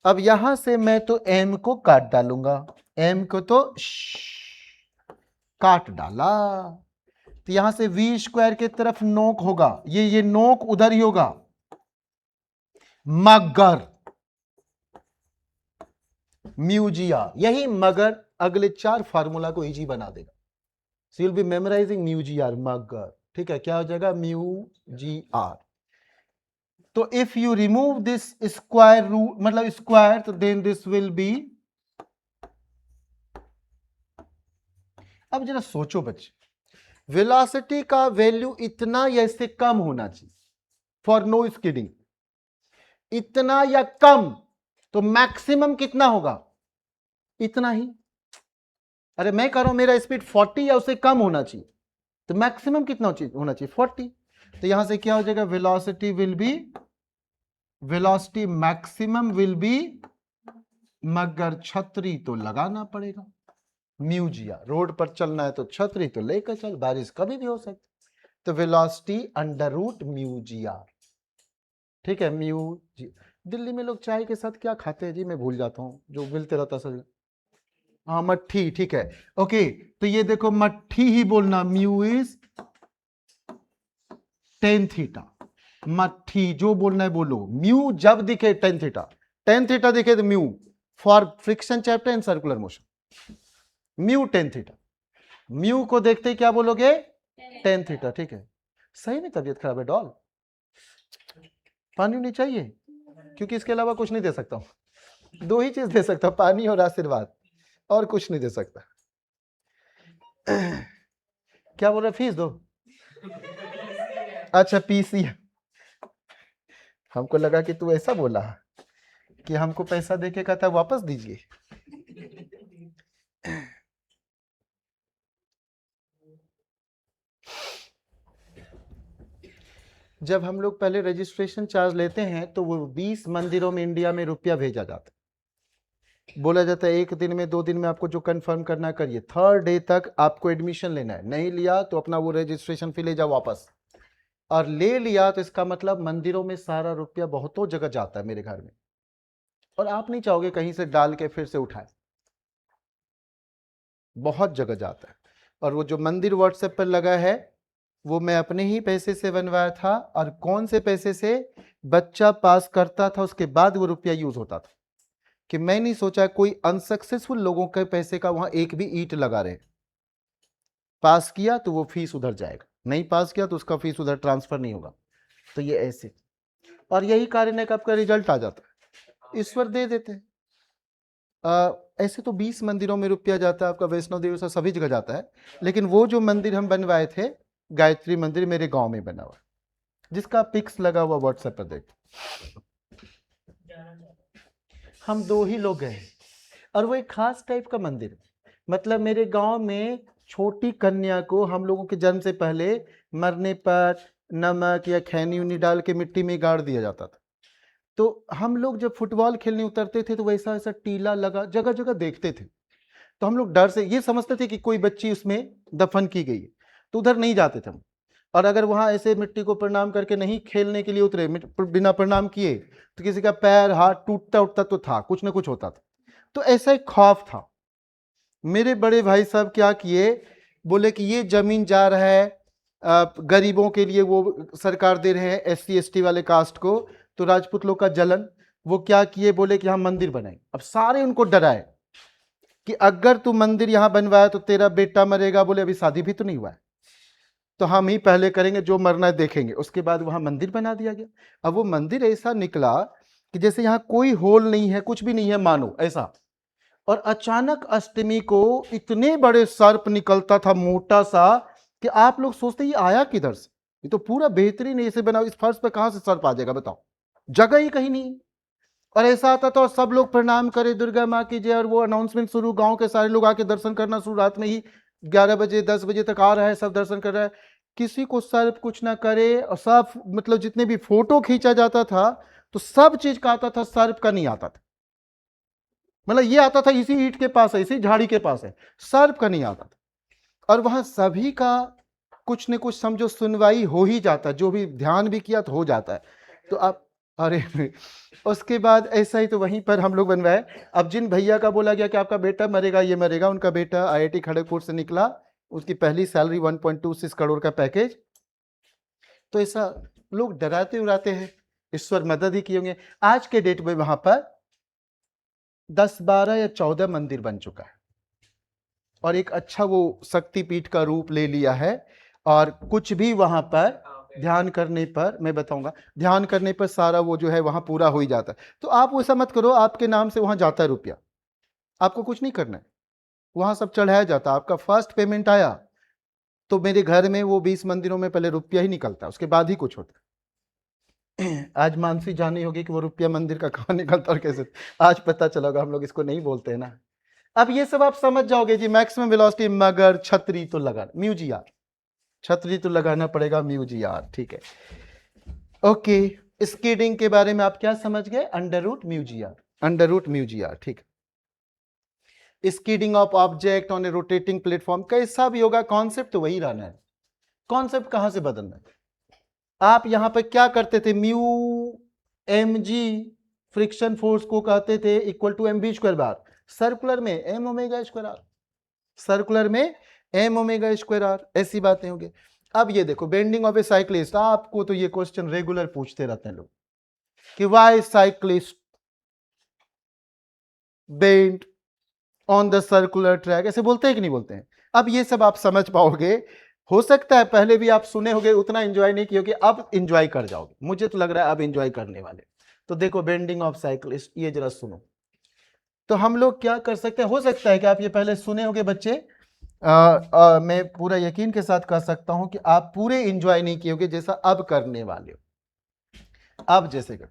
अब यहां से मैं तो m को काट डालूंगा, m को तो काट डाला, तो यहां से v स्क्वायर की तरफ नोक होगा, ये नोक उधर ही होगा, मगर म्यूजिया, यही मगर अगले 4 फार्मूला को इजी बना देगा। So you will be memorising mu g r, मगर। ठीक है, क्या हो जाएगा, म्यूजिआर। तो if you remove this square root, मतलब स्क्वायर, तो देन दिस विल बी। अब जरा सोचो बच्चे, वेलोसिटी का वैल्यू इतना या इससे कम होना चाहिए फॉर नो स्किडिंग, इतना या कम, तो मैक्सिमम कितना होगा, इतना ही। अरे मैं कह रहा हूं मेरा स्पीड 40 या उससे कम होना चाहिए, तो मैक्सिमम कितना होना चाहिए, 40। तो यहां से क्या हो जाएगा, velocity will be, velocity maximum will be, मगर छतरी तो लगाना पड़ेगा। म्यूजिया, रोड पर चलना है तो छतरी तो लेकर चल, बारिश कभी भी हो सकती, तो वेलोसिटी अंडर रूट म्यूजिया। ठीक है, म्यूजिया। दिल्ली में लोग चाय के साथ क्या खाते हैं जी, मैं भूल जाता हूं, जो मिलते रहता सर। हाँ, मट्ठी। ठीक है, ओके, तो ये देखो मट्ठी ही बोलना, म्यू इज टेन थीटा, मट्ठी जो बोलना है बोलो। म्यू जब दिखे टेन थीटा, टेन थीटा दिखे तो mu, for friction chapter and circular motion, mu tan theta. Mu को देखते ही क्या बोलोगे, टेन थीटा। ठीक है, सही में तबीयत खराब है डॉल, पानी नहीं चाहिए, क्योंकि इसके अलावा कुछ नहीं दे सकता हूं, 2 ही चीज दे सकता हूं, पानी और आशीर्वाद, और कुछ नहीं दे सकता। क्या बोल रहे, फीस दो, अच्छा पीसी, हमको लगा कि तू ऐसा बोला कि हमको पैसा देके कहता वापस दीजिए। जब हम लोग पहले रजिस्ट्रेशन चार्ज लेते हैं तो वो 20 मंदिरों में इंडिया में रुपया भेजा जाता है, बोला जाता है 1 दिन में 2 दिन में आपको जो कंफर्म करना करिए, 3rd डे तक आपको एडमिशन लेना है, नहीं लिया तो अपना वो रजिस्ट्रेशन फी ले जाओ वापस, और ले लिया तो इसका मतलब मंदिरों में सारा रुपया बहुतों जगह जाता है मेरे घर में, और आप नहीं चाहोगे कहीं से डाल के फिर से उठाए, बहुत जगह जाता है। और वो जो मंदिर व्हाट्सएप पर लगा है वो मैं अपने ही पैसे से बनवाया था, और कौन से पैसे से, बच्चा पास करता था उसके बाद वो रुपया यूज होता था, कि मैं नहीं सोचा कोई अनसक्सेसफुल लोगों के पैसे का वहां एक भी ईंट लगा रहे, पास किया तो वो फीस उधर जाएगा, नहीं पास किया तो उसका फीस उधर ट्रांसफर नहीं होगा। तो ये ऐसे, और यही कारण है कि आपका रिजल्ट आ जाता है, ईश्वर दे देते हैं। ऐसे तो 20 मंदिरों में रुपया जाता है आपका, वैष्णो देवी से सभी जगह जाता है, लेकिन वो जो मंदिर हम बनवाए थे, गायत्री मंदिर मेरे गांव में बना हुआ, जिसका पिक्स लगा हुआ व्हाट्सएप पर देख, हम 2 ही लोग गए, और वो एक खास टाइप का मंदिर, मतलब मेरे गांव में छोटी कन्या को हम लोगों के जन्म से पहले मरने पर नमक या खैनी उनी डाल के मिट्टी में गाड़ दिया जाता था। तो हम लोग जब फुटबॉल खेलने उतरते थे तो वैसा ऐसा टीला लगा जगह जगह देखते थे, तो हम लोग डर से ये समझते थे कि कोई बच्ची उसमें दफन की गई है, तो उधर नहीं जाते थे हम। और अगर वहां ऐसे मिट्टी को प्रणाम करके नहीं खेलने के लिए उतरे, बिना प्रणाम किए, तो किसी का पैर हाथ टूटता उठता तो था, कुछ ना कुछ होता था। तो ऐसा एक खौफ था। मेरे बड़े भाई साहब क्या किए, बोले कि ये जमीन जा रहा है गरीबों के लिए, वो सरकार दे रहे हैं SC ST वाले कास्ट को, तो राजपूत लोग का जलन, वो क्या किए, बोले कि हम मंदिर बनाए। अब सारे उनको डराए कि अगर तू मंदिर यहां बनवाया तो तेरा बेटा मरेगा, बोले अभी शादी भी तो नहीं हुआ है, तो हम ही पहले करेंगे, जो मरना है देखेंगे। उसके बाद वहां मंदिर बना दिया गया। अब वो मंदिर ऐसा निकला कि जैसे यहां कोई होल नहीं है, कुछ भी नहीं है मानो ऐसा, और अचानक अष्टमी को इतने बड़े सर्प निकलता था मोटा सा, कि आप लोग सोचते ये आया किधर से, ये तो पूरा बेहतरीन ऐसे बना, इस फर्श पे कहां से सर्प आ जाएगा बताओ, जगह ही कहीं नहीं। और ऐसा आता था और सब लोग प्रणाम करे दुर्गा माँ की जय, और वो अनाउंसमेंट शुरू, गांव के सारे लोग आके दर्शन करना शुरू, रात में ही 11 बजे 10 बजे तक आ रहा है, सब दर्शन कर रहा है, किसी को सर्प कुछ ना करे। और सब मतलब जितने भी फोटो खींचा जाता था तो सब चीज का आता था, सर्प का नहीं आता था। मतलब ये आता था इसी ईंट के पास है, इसी झाड़ी के पास है, सर्प का नहीं आता था। और वहां सभी का कुछ न कुछ समझो सुनवाई हो ही जाता है, जो भी ध्यान भी किया तो हो जाता है। तो आप अरे उसके बाद ऐसा ही तो वहीं पर हम लोग बनवाए। अब जिन भैया का बोला गया कि आपका बेटा मरेगा, ये मरेगा, उनका बेटा आईआईटी खड़गपुर से निकला, उसकी पहली सैलरी 1.26 करोड़ का पैकेज। तो ऐसा लोग डराते उड़ाते हैं, ईश्वर मदद ही किए होंगे। आज के डेट में वहां पर 10, 12 या 14 मंदिर बन चुका है और एक अच्छा वो शक्तिपीठ का रूप ले लिया है। और कुछ भी वहां पर ध्यान करने पर, मैं बताऊंगा, ध्यान करने पर सारा वो जो है वहां पूरा हो ही जाता है। तो आप वैसा मत करो, आपके नाम से वहां जाता है रुपया, आपको कुछ नहीं करना है, वहां सब चढ़ाया जाता है। आपका फर्स्ट पेमेंट आया तो मेरे घर में वो 20 मंदिरों में पहले रुपया ही निकलता है, उसके बाद ही कुछ होता है। आज मानसी जानी होगी कि वो रुपया मंदिर का कहाँ निकलता और कैसे, आज पता चलेगा, हम लोग इसको नहीं बोलते हैं ना। अब ये सब आप समझ जाओगे जी। मैक्सिमम वेलोसिटी, मगर छतरी तो लगा, म्यूजियार, छतरी तो लगाना पड़ेगा, म्यूजियार, ठीक है। ओके, स्कीडिंग के बारे में आप क्या समझ गए? अंडर रूट म्यूजियार, अंडर रूट म्यूजियार, ठीक है। Skidding of object on A rotating platform, कैसा भी होगा कॉन्सेप्ट तो वही रहना है, कॉन्सेप्ट कहां से बदलना है। आप यहां पर क्या करते थे? Mu M g friction force को कहते थे equal to m b square bar, circular में m omega square r, circular में एम ओमेगा स्क्वायर आर, ऐसी बातें होंगी। अब ये देखो, बेंडिंग ऑफ ए साइक्लिस्ट, आपको तो ये क्वेश्चन रेगुलर पूछते रहते हैं लोग कि why cyclist bend on the circular track, ऐसे बोलते हैं कि नहीं बोलते हैं? अब ये सब आप समझ पाओगे। हो सकता है पहले भी आप सुने होगे, उतना एंजॉय नहीं किए होगे, अब एंजॉय कर जाओगे, मुझे तो लग रहा है अब एंजॉय करने वाले। तो देखो, बेंडिंग ऑफ साइक्लिस्ट, ये जरा सुनो। तो हम लोग क्या कर सकते हैं, हो सकता है कि आप ये पहले सुने होगे बच्चे, मैं पूरा यकीन के साथ कह सकता हूं कि आप पूरे एंजॉय नहीं किए होगे जैसा अब करने वाले हो। अब जैसे कर,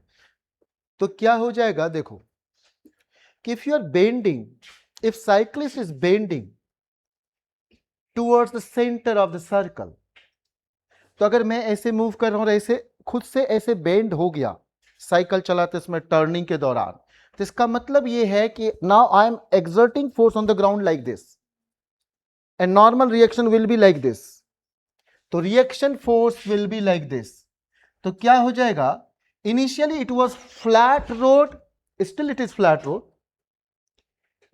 तो क्या हो जाएगा, देखो कि if you are bending, if cyclist is bending towards the centre of the circle, तो अगर मैं ऐसे मूव कर रहा हूं और ऐसे खुद से ऐसे बेंड हो गया साइकिल चलाते समय टर्निंग के दौरान, तो इसका मतलब यह है कि now I am exerting force on the ground like this and normal reaction will be like this. तो reaction force will be like this. तो क्या हो जाएगा, initially it was flat road, still it is flat road.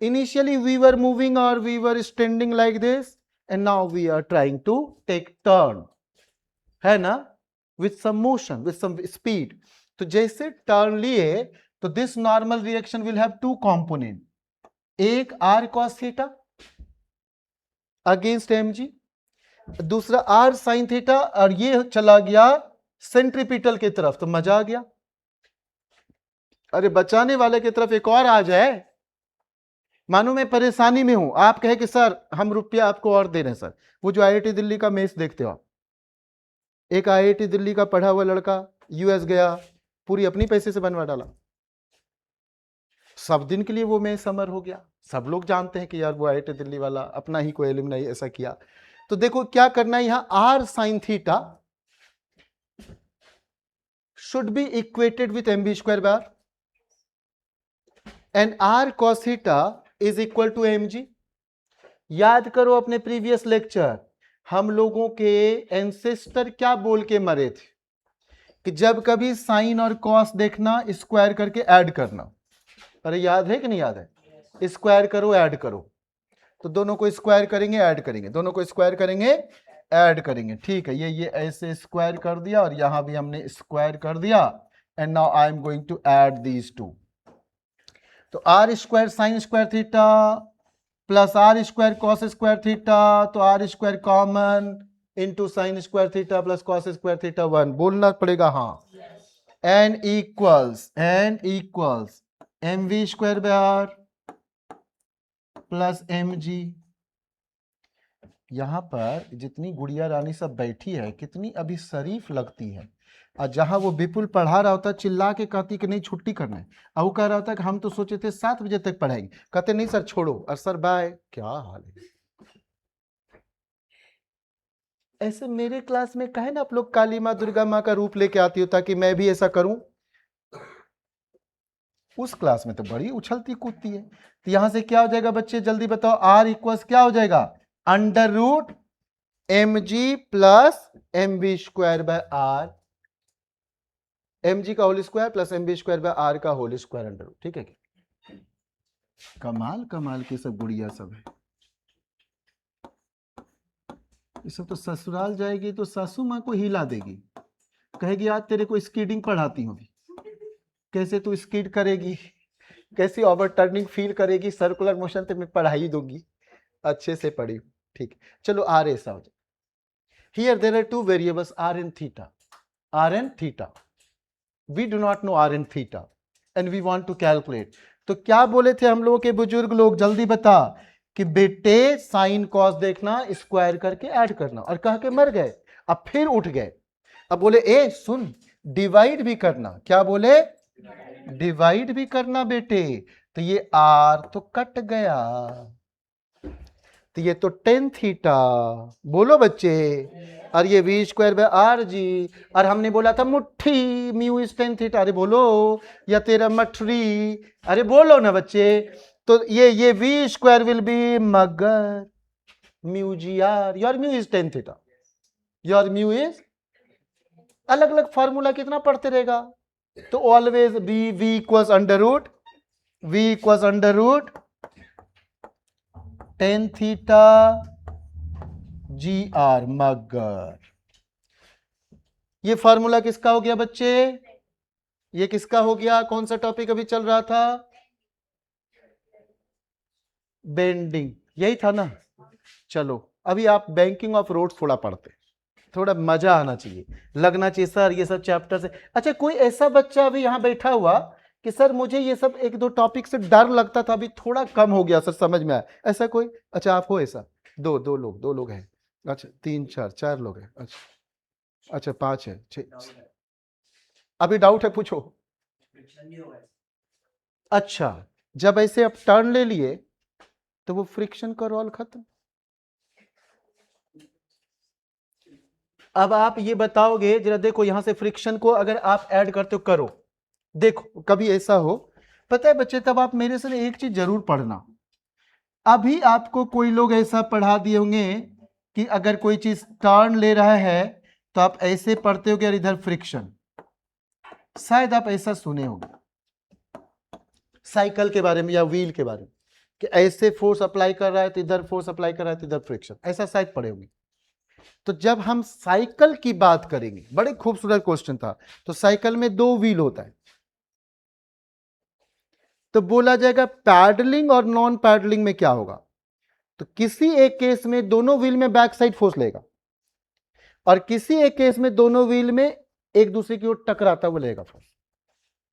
Initially we were moving or we were standing like this, and now we are trying to take turn, है ना, with some motion, with some speed. तो जैसे turn लिए तो this normal reaction will have two component, एक r cos theta against mg, दूसरा r sin theta, और ये चला गया सेंट्रीपिटल की तरफ, तो मजा आ गया। अरे बचाने वाले की तरफ एक और आ जाए, मानो मैं परेशानी में हूं, आप कहे कि सर हम रुपया आपको और दे रहे हैं सर। वो जो आईआईटी दिल्ली का मेस देखते हो आप, एक आईआईटी दिल्ली का पढ़ा हुआ लड़का यूएस गया, पूरी अपनी पैसे से बनवा डाला, सब दिन के लिए वो मेस समर हो गया। सब लोग जानते हैं कि यार वो आईआईटी दिल्ली वाला अपना ही कोई एलुमनाई ऐसा किया। तो देखो क्या करना है, यहां r sine theta should be equated with m b square bar and r cos theta is equal to m g. याद करो अपने प्रीवियस लेक्चर, हम लोगों के एंसेस्टर क्या बोल के मरे थे कि जब कभी साइन और कॉस देखना, स्क्वायर करके ऐड करना। अरे याद है कि नहीं याद है? स्क्वायर करो, ऐड करो, तो दोनों को स्क्वायर करेंगे, ऐड करेंगे, दोनों को स्क्वायर करेंगे, ऐड करेंगे, ठीक है। ये ऐसे स्क्वायर कर दिया और यहां भी हमने स्क्वायर कर दिया, and now I am going to add these two. तो r square sine square theta plus r square cos square theta, तो r square common into sine square theta plus cos square theta 1, बोलना पड़ेगा हाँ। N equals m v square by r plus m g. यहां पर जितनी गुड़िया रानी सब बैठी है, कितनी अभी शरीफ लगती है। और जहां वो विपुल पढ़ा रहा होता, चिल्ला के कहती कि नहीं छुट्टी करना है, और वो कह रहा था कि हम तो सोचे थे 7 बजे तक पढ़ाएंगे, कहते नहीं सर छोड़ो, और सर बाय। क्या हाल है? ऐसे मेरे क्लास में कहे ना आप लोग काली माँ दुर्गा माँ का रूप लेके आती हो, ताकि मैं भी ऐसा करूं। उस क्लास में तो बड़ी उछलती कूदती है। तो यहां से क्या हो जाएगा बच्चे, जल्दी बताओ, आर इक्वल्स क्या हो जाएगा, under root m g plus m b square by r, m g का whole square plus m b square by r का होल स्क्वायर अंडर रूट। ठीक है क्या? कमाल कमाल के सब गुड़िया सब है। ये सब तो ससुराल जाएगी तो सासू माँ को हिला देगी, कहेगी आज तेरे को स्कीडिंग पढ़ाती हूँ, कैसे तू स्कीड करेगी, कैसी ओवर टर्निंग फील करेगी, सर्कुलर मोशन तो मैं पढ़ाई दूंगी, अच्छे से पढ़ी। ठीक, चलो आर ऐसा हो जाए। Here there are two variables r and theta, r and theta, we do not know r and theta and we want to calculate. तो क्या बोले थे हम लोगों के बुजुर्ग लोग, जल्दी बता, कि बेटे साइन कॉस देखना, स्क्वायर करके ऐड करना, और कह के मर गए। अब फिर उठ गए, अब बोले ए सुन, डिवाइड भी करना। क्या बोले, डिवाइड भी करना बेटे। तो ये आर तो कट गया, तो ये तो टेन थीटा, बोलो बच्चे, और ये v square by r g, और हमने बोला था मुट्ठी म्यू इज टेन थीटा, अरे बोलो, या तेरा मठरी, अरे बोलो ना बच्चे। तो ये वी स्क्वायर विल बी मगर mu g r, your mu is tan theta, your mu is, अलग अलग फार्मूला कितना पढ़ते रहेगा। तो always be v equals under root, v equals under root tan theta g r मगर। ये फार्मूला किसका हो गया बच्चे, ये किसका हो गया, कौन सा टॉपिक अभी चल रहा था, बेंडिंग, यही था ना। चलो अभी आप बैंकिंग ऑफ रोड्स थोड़ा पढ़ते, थोड़ा मजा आना चाहिए, लगना चाहिए सर ये सब चैप्टर से। अच्छा कोई ऐसा बच्चा अभी यहां बैठा हुआ कि सर मुझे ये सब एक दो टॉपिक से डर लगता था, अभी थोड़ा कम हो गया सर, समझ में आया, ऐसा कोई? अच्छा आप हो ऐसा, दो लोग हैं, अच्छा तीन चार लोग हैं, अच्छा पांच है, अभी डाउट है पूछो। अच्छा जब ऐसे आप टर्न ले लिए तो वो फ्रिक्शन का रोल खत्म। अब आप ये बताओगे जरा, देखो यहां से फ्रिक्शन को अगर आप ऐड करते हो, करो, देखो कभी ऐसा हो, पता है बच्चे, तब आप मेरे से एक चीज जरूर पढ़ना। अभी आपको कोई लोग ऐसा पढ़ा दिए होंगे कि अगर कोई चीज टर्न ले रहा है तो आप ऐसे पढ़ते हो कि इधर फ्रिक्शन, शायद आप ऐसा सुने होंगे साइकिल के बारे में या व्हील के बारे में, कि ऐसे फोर्स अप्लाई कर रहा है तो इधर फोर्स अप्लाई कर रहा है तो इधर फ्रिक्शन, ऐसा शायद पढ़े होंगे। तो जब हम साइकिल की बात करेंगे, बड़े खूबसूरत क्वेश्चन था, तो साइकिल में दो व्हील होता है, तो बोला जाएगा पैडलिंग और नॉन पैडलिंग में क्या होगा। तो किसी एक केस में दोनों व्हील में बैक साइड फोर्स लेगा, और किसी एक केस में दोनों व्हील में एक दूसरे की ओर टकराता हुआ लेगा फोर्स,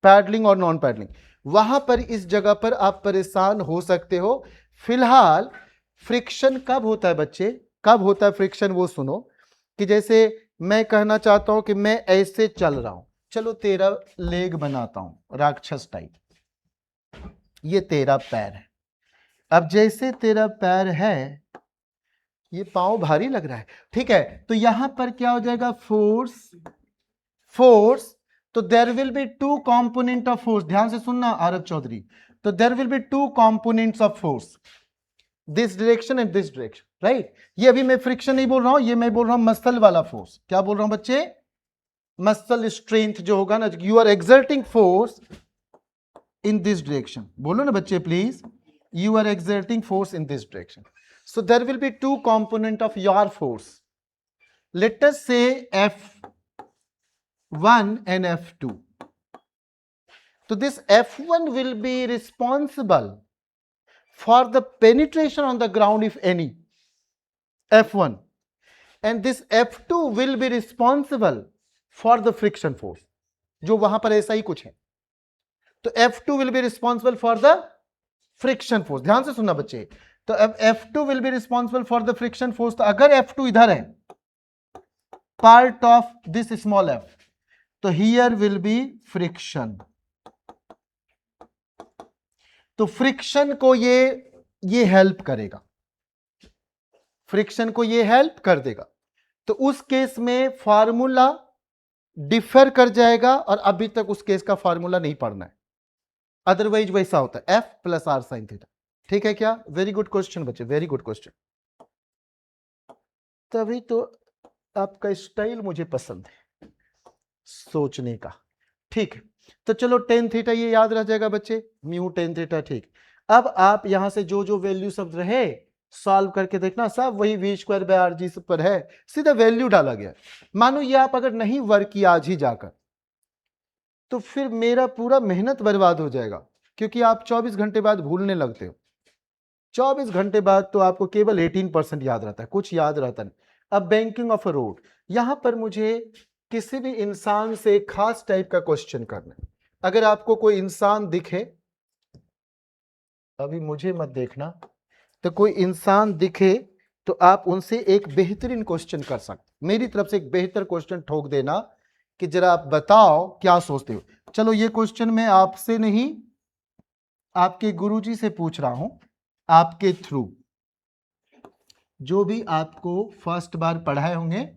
पैडलिंग और नॉन पैडलिंग। वहां पर इस जगह पर आप परेशान हो सकते हो। फिलहाल फ्रिक्शन कब होता है बच्चे, कब होता है फ्रिक्शन, वो सुनो, कि जैसे मैं कहना चाहता हूं कि मैं ऐसे चल रहा हूं, चलो तेरा लेग बनाता हूं राक्षस टाइप, ये तेरा पैर है। अब जैसे तेरा पैर है, ये पांव भारी लग रहा है, ठीक है, तो यहां पर क्या हो जाएगा, फोर्स, तो there will be two component of force, ध्यान से सुनना आरव चौधरी, तो there will be two components of force, this direction and this direction, right. ये अभी मैं फ्रिक्शन नहीं बोल रहा हूं, ये मैं बोल रहा हूं मसल वाला फोर्स। क्या बोल रहा हूं बच्चे, मसल स्ट्रेंथ जो होगा ना, you are exerting force in this direction, बोलो ना बच्चे please, you are exerting force in this direction. So there will be two component of your force. Let us say F1 and F2. So this F1 will be responsible for the penetration on the ground, if any, F1, and this F2 will be responsible for the friction force, जो वहां पर ऐसा ही कुछ है। तो F2 will be responsible for the friction force, ध्यान से सुनना बच्चे, तो अब F2 will be responsible for the friction force. तो अगर F2 इधर है, part of this small f, तो हियर विल बी फ्रिक्शन, तो फ्रिक्शन को ये हेल्प करेगा, फ्रिक्शन को ये हेल्प कर देगा। तो उस केस में फार्मूला डिफर कर जाएगा, और अभी तक उस केस का फार्मूला नहीं पढ़ना है, अदरवाइज वैसा होता है f plus r sine theta. ठीक है क्या? वेरी गुड क्वेश्चन बच्चे, वेरी गुड क्वेश्चन। तभी तो आपका स्टाइल मुझे पसंद है सोचने का। ठीक है, तो चलो टेन थीटा ये याद रह जाएगा बच्चे, म्यू टेन थीटा। ठीक, अब आप यहां से जो जो वैल्यू सब रहे सॉल्व करके देखना, सब वही v square by r g पर है, सीधा वैल्यू डाला गया। मानो ये आप अगर नहीं वर्क किया आज ही जाकर, तो फिर मेरा पूरा मेहनत बर्बाद हो जाएगा, क्योंकि आप 24 घंटे बाद भूलने लगते हो। 24 घंटे बाद तो आपको केवल 18% याद रहता है, कुछ याद रहता नहीं। अब बैंकिंग ऑफ अ रोड, यहां पर मुझे किसी भी इंसान से खास टाइप का क्वेश्चन करना है। अगर आपको कोई इंसान दिखे, अभी मुझे मत देखना, तो कोई इंसान दिखे तो आप उनसे एक बेहतरीन क्वेश्चन कर सकते, मेरी तरफ से एक बेहतर क्वेश्चन ठोक देना कि जरा आप बताओ क्या सोचते हो। चलो ये क्वेश्चन मैं आपसे नहीं, आपके गुरुजी से पूछ रहा हूं, आपके थ्रू। जो भी आपको फर्स्ट बार पढ़ाए होंगे,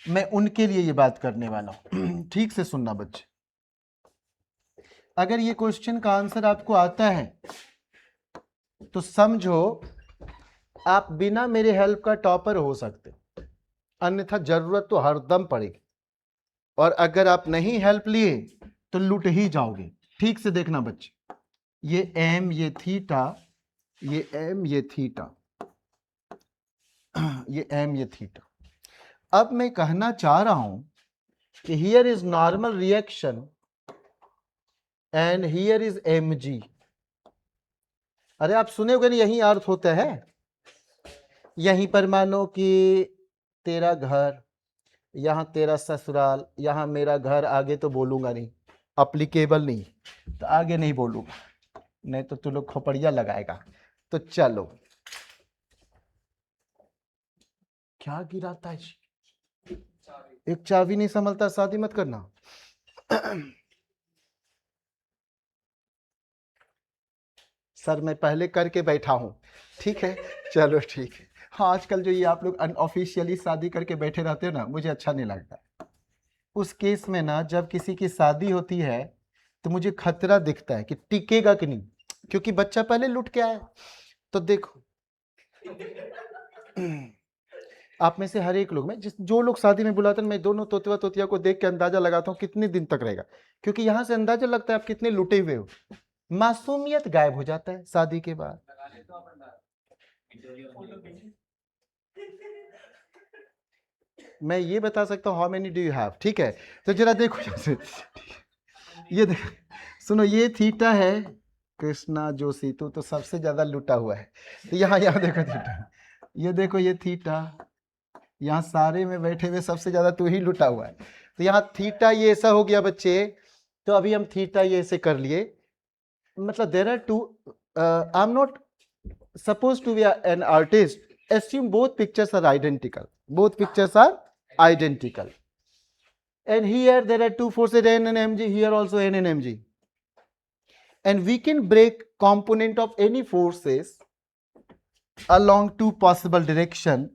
मैं उनके लिए ये बात करने वाला हूं। ठीक से सुनना बच्चे, अगर ये क्वेश्चन का आंसर आपको आता है तो समझो आप बिना मेरे हेल्प का टॉपर हो सकते, अन्यथा जरूरत तो हरदम पड़ेगी, और अगर आप नहीं हेल्प लिए तो लूट ही जाओगे। ठीक से देखना बच्चे, ये एम, ये थीटा, ये एम, ये थीटा, ये एम, ये थीटा। अब मैं कहना चाह रहा हूं कि here is normal reaction and here is M g. अरे आप सुने होंगे, यही अर्थ होता है। यहीं पर मानो कि तेरा घर, यहां तेरा ससुराल, यहां मेरा घर, आगे तो बोलूंगा नहीं, अप्लीकेबल नहीं, तो आगे नहीं बोलूंगा, नहीं तो तू लोग खोपड़िया लगाएगा। तो चलो, क्या गिराता है जी? एक चाबी नहीं संभलता, शादी मत करना। सर मैं पहले करके बैठा हूं, ठीक है, चलो ठीक है। हाँ, आजकल जो ये आप लोग अनऑफिशियली शादी करके बैठे रहते हो ना, मुझे अच्छा नहीं लगता। उस केस में ना, जब किसी की शादी होती है तो मुझे खतरा दिखता है कि टिकेगा कि नहीं, क्योंकि बच्चा पहले लुट के आया। तो देखो, आप में से हर एक लोग, मैं जो लोग शादी में बुलाते हैं, मैं दोनों तोतिया तोतिया को देख के अंदाजा लगाता हूँ कितने दिन तक रहेगा, क्योंकि यहां से अंदाजा लगता है आप कितने लुटे हुए हो। मासूमियत गायब हो जाता है शादी के बाद। मैं ये बता सकता हूँ how many do you have, ठीक है। तो जरा देखो जैसे, ये देखो, सुनो, ये थीटा है, कृष्णा जोशी तू तो सबसे ज्यादा लुटा हुआ है। तो यहाँ यहाँ देखो थीटा, ये देखो ये थीटा, यहाँ सारे में बैठे हुए सबसे ज्यादा तू ही लुटा हुआ है। तो यहाँ थीटा ये ऐसा हो गया बच्चे। तो अभी हम थीटा ये ऐसे कर लिए, मतलब there are two, I am not suppose to be an artist, assume both pictures are identical, both pictures are identical, and here there are two forces N and mg, here also N and mg, and we can break component of any forces along two possible direction.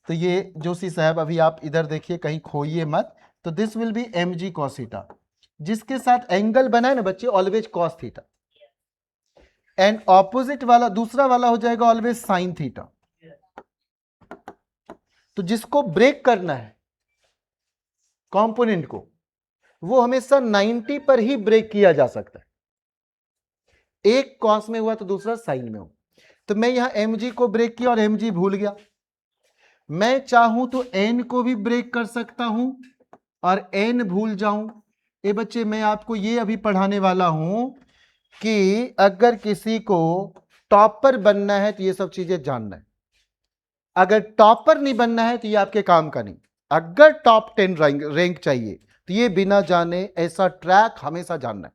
तो ये जोशी साहब अभी आप इधर देखिए, कहीं खोइए मत। तो this will B mg cos theta, जिसके साथ एंगल बना है ना बच्चे, always cos theta, and opposite वाला दूसरा वाला हो जाएगा ऑलवेज साइन थीटा। तो जिसको ब्रेक करना है कंपोनेंट को, वो हमेशा 90 पर ही ब्रेक किया जा सकता है। एक कॉस में हुआ तो दूसरा साइन में हो। तो मैं यहां mg को ब्रेक किया और mg भूल गया। मैं चाहूं तो n को भी ब्रेक कर सकता हूं और n भूल जाऊं। ए बच्चे, मैं आपको ये अभी पढ़ाने वाला हूं कि अगर किसी को टॉपर बनना है तो ये सब चीजें जानना है। अगर टॉपर नहीं बनना है तो ये आपके काम का नहीं। अगर टॉप 10 रैंक चाहिए तो ये बिना जाने ऐसा ट्रैक हमेशा जानना है,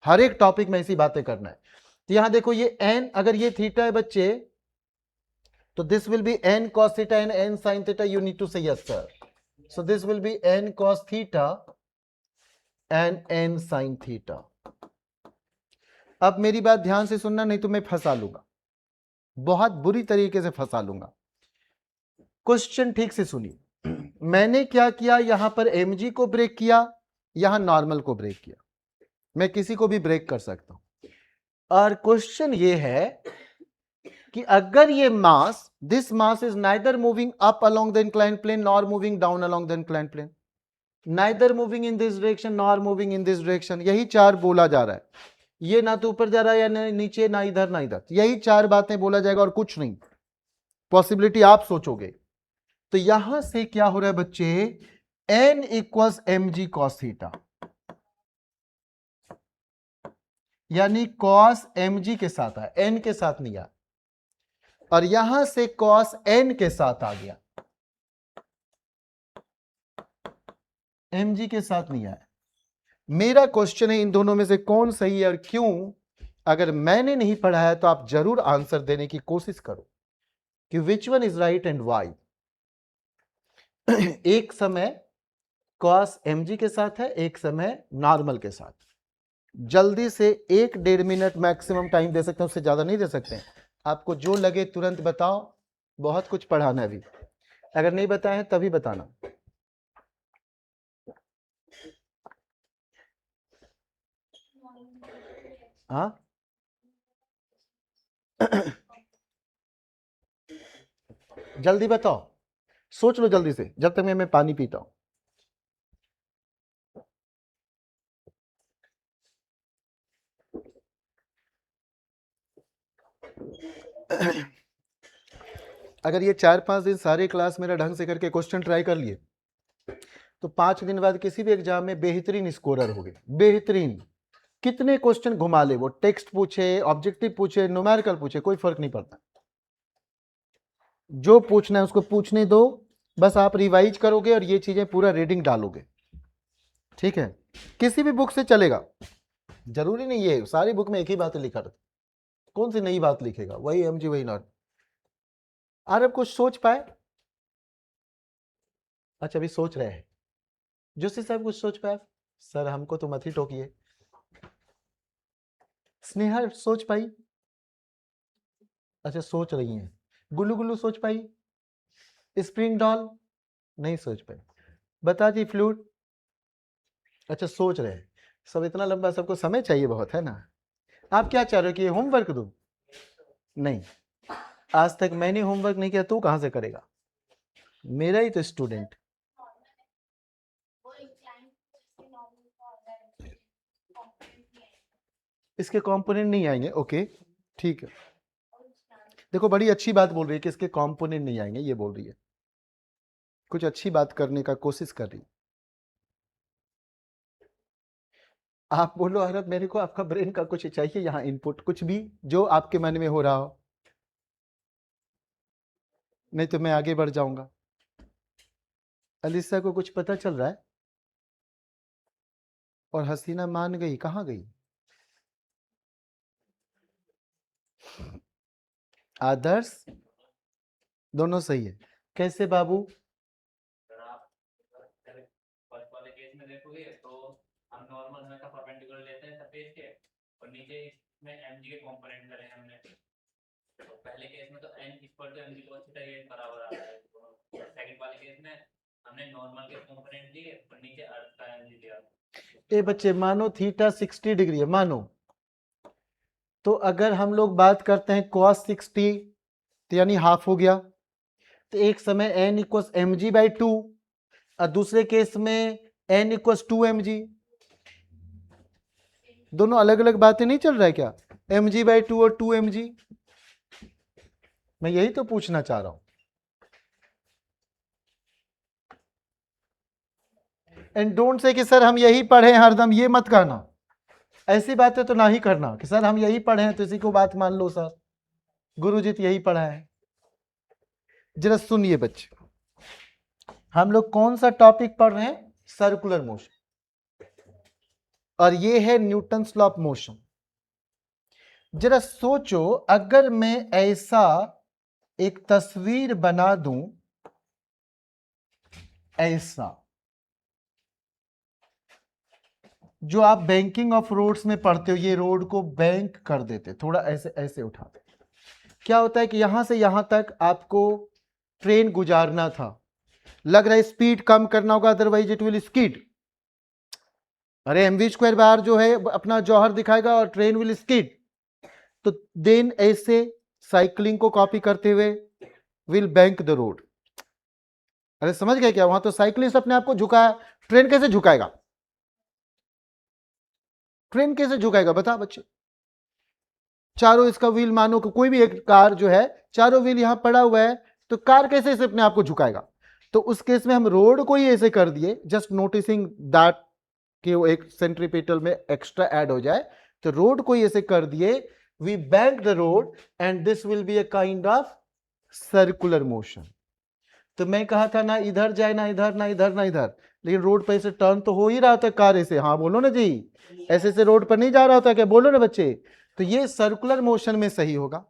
हर एक टॉपिक में ऐसी बातें करना है। तो यहां देखो ये n, अगर ये थीटा है बच्चे, तो this will be n cos theta and n sin theta. You need to say yes sir. So this will be n cos theta and n sin theta. अब मेरी बात ध्यान से सुनना, नहीं तो मैं फंसा लूंगा, बहुत बुरी तरीके से फंसा लूंगा। क्वेश्चन ठीक से सुनिए। मैंने क्या किया, यहां पर mg को ब्रेक किया, यहां नॉर्मल को ब्रेक किया। मैं किसी को भी ब्रेक कर सकता हूं। और क्वेश्चन ये है कि अगर ये mass, this mass is neither moving up along the inclined plane nor moving down along the inclined plane, neither moving in this direction nor moving in this direction, यही चार बोला जा रहा है। ये ना तो ऊपर जा रहा है या नीचे, ना इधर ना इधर, यही चार बातें बोला जाएगा और कुछ नहीं। पॉसिबिलिटी आप सोचोगे। तो यहां से क्या हो रहा है बच्चे, n equals m g cos theta, यानी कॉस एम जी के साथ है, n के साथ नहीं आया, और यहां से कॉस n के साथ आ गया, एम जी के साथ नहीं आया। मेरा क्वेश्चन है इन दोनों में से कौन सही है और क्यों। अगर मैंने नहीं पढ़ा है तो आप जरूर आंसर देने की कोशिश करो कि which one is right and why. एक समय कॉस एमजी के साथ है, एक समय नॉर्मल के साथ। जल्दी से 1-1.5 मिनट मैक्सिमम टाइम दे सकते हैं, उससे ज्यादा नहीं दे सकते। आपको जो लगे तुरंत बताओ, बहुत कुछ पढ़ाना है अभी, अगर नहीं बताए तभी बताना। हाँ जल्दी बताओ, सोच लो जल्दी से, जब तक मैं पानी पीता हूं। अगर ये 4-5 दिन सारे क्लास मेरा ढंग से करके क्वेश्चन ट्राई कर लिए तो 5 दिन बाद किसी भी एग्जाम में बेहतरीन स्कोरर हो गए, बेहतरीन। कितने क्वेश्चन घुमा ले, वो टेक्स्ट पूछे, ऑब्जेक्टिव पूछे, न्यूमेरिकल पूछे, कोई फर्क नहीं पड़ता। जो पूछना है उसको पूछने दो, बस आप रिवाइज करोगे और ये चीजें पूरा रीडिंग डालोगे, ठीक है। किसी भी बुक से चलेगा, जरूरी नहीं है सारी बुक में एक ही बात लिखा रहता, कौन सी नई बात लिखेगा, वही एमजी वही नॉट। आप कुछ सोच पाए? अच्छा अभी सोच रहे हैं, जोशी साहब कुछ सोच पाए? सर हमको तो मत ही टोकिए। स्नेहा सोच पाई? अच्छा सोच रही हैं। गुल्लू गुल्लू सोच पाई? स्प्रिंग डॉल नहीं सोच पाई। बता जी फ्लूट, अच्छा सोच रहे हैं। सब इतना लंबा, सबको समय चाहिए बहुत है ना। आप क्या चाह रहे हो कि ये होमवर्क दूं? नहीं, आज तक मैंने होमवर्क नहीं किया, तू कहां से करेगा, मेरा ही तो स्टूडेंट। इसके कंपोनेंट नहीं आएंगे, ओके ठीक है। देखो बड़ी अच्छी बात बोल रही है कि इसके कंपोनेंट नहीं आएंगे, ये बोल रही है, कुछ अच्छी बात करने का कोशिश कर रही है। आप बोलो अरब, मेरे को आपका ब्रेन का कुछ चाहिए यहाँ इनपुट, कुछ भी जो आपके मन में हो रहा हो, नहीं तो मैं आगे बढ़ जाऊंगा। अलीसा को कुछ पता चल रहा है? और हसीना मान गई, कहाँ गई? आदर्श दोनों सही है। कैसे बाबू? फर्स्ट वाले केस में देखोगे तो हम नॉर्मल हमेशा परपेंडिकुलर लेते हैं सरफेस के, और नीचे इसमें mg के कंपोनेंट करे हैं हमने। तो पहले केस में तो n equal to mg cos theta ये बराबर आ रहा है, सेकंड वाले केस में हमने नॉर्मल के कंपोनेंट लिए और नीचे अर्थ का mg लिया। ए बच्चे मानो थीटा 60 डिग्री है, मानो, तो अगर हम लोग बात करते हैं cos 60 तो यानी हाफ हो गया, तो एक समय n equals m g by 2 और दूसरे केस में n इक्वस 2 mg। दोनों अलग अलग बातें नहीं चल रहा है क्या, mg बाई 2 और 2 mg? मैं यही तो पूछना चाह रहा हूं। एंड डोंट से कि सर हम यही पढ़े हरदम, ये मत कहना, ऐसी बातें तो ना ही करना कि सर हम यही पढ़े हैं तो इसी को बात मान लो, सर गुरुजी तो यही पढ़ा है। जरा सुनिए बच्चे, हम लोग कौन सा टॉपिक पढ़ रहे हैं? सर्कुलर मोशन, और ये है न्यूटन्स लॉ ऑफ मोशन। जरा सोचो, अगर मैं ऐसा एक तस्वीर बना दूं, ऐसा जो आप बैंकिंग ऑफ रोड्स में पढ़ते हो, ये रोड को बैंक कर देते, थोड़ा ऐसे ऐसे उठाते, क्या होता है कि यहां से यहां तक आपको ट्रेन गुजारना था, लग रहा है स्पीड कम करना होगा अदरवाइज इट विल स्कीड। अरे mv स्क्वायर बार जो है अपना जौहर दिखाएगा और ट्रेन विल स्किड, तो देन ऐसे साइकिलिंग को कॉपी करते हुए विल बैंक द रोड। अरे समझ गए क्या, वहां तो साइकिलिस्ट अपने आप को झुकाया, ट्रेन कैसे झुकाएगा, ट्रेन कैसे झुकाएगा बता बच्चे। चारों इसका व्हील मानो कि कोई भी एक कार जो है चारों व्हील यहां पड़ा हुआ है, तो कार कैसे इसे अपने आप को झुकाएगा। तो उस केस में हम रोड को ही ऐसे कर दिए, जस्ट नोटिसिंग दैट कि वो एक सेंट्रीपिटल में एक्स्ट्रा ऐड हो जाए, तो रोड को ही ऐसे कर दिए, we bank the road and this will be a kind of circular motion. तो मैं कहा था ना इधर जाए ना इधर ना इधर ना इधर, लेकिन रोड पर ऐसे टर्न तो हो ही रहा था कार ऐसे, हाँ बोलो ना जी, ऐसे से रोड पर नहीं जा रहा होता क्या, बोलो ना बच्चे। तो ये सर्कुलर मोशन में सही होगा,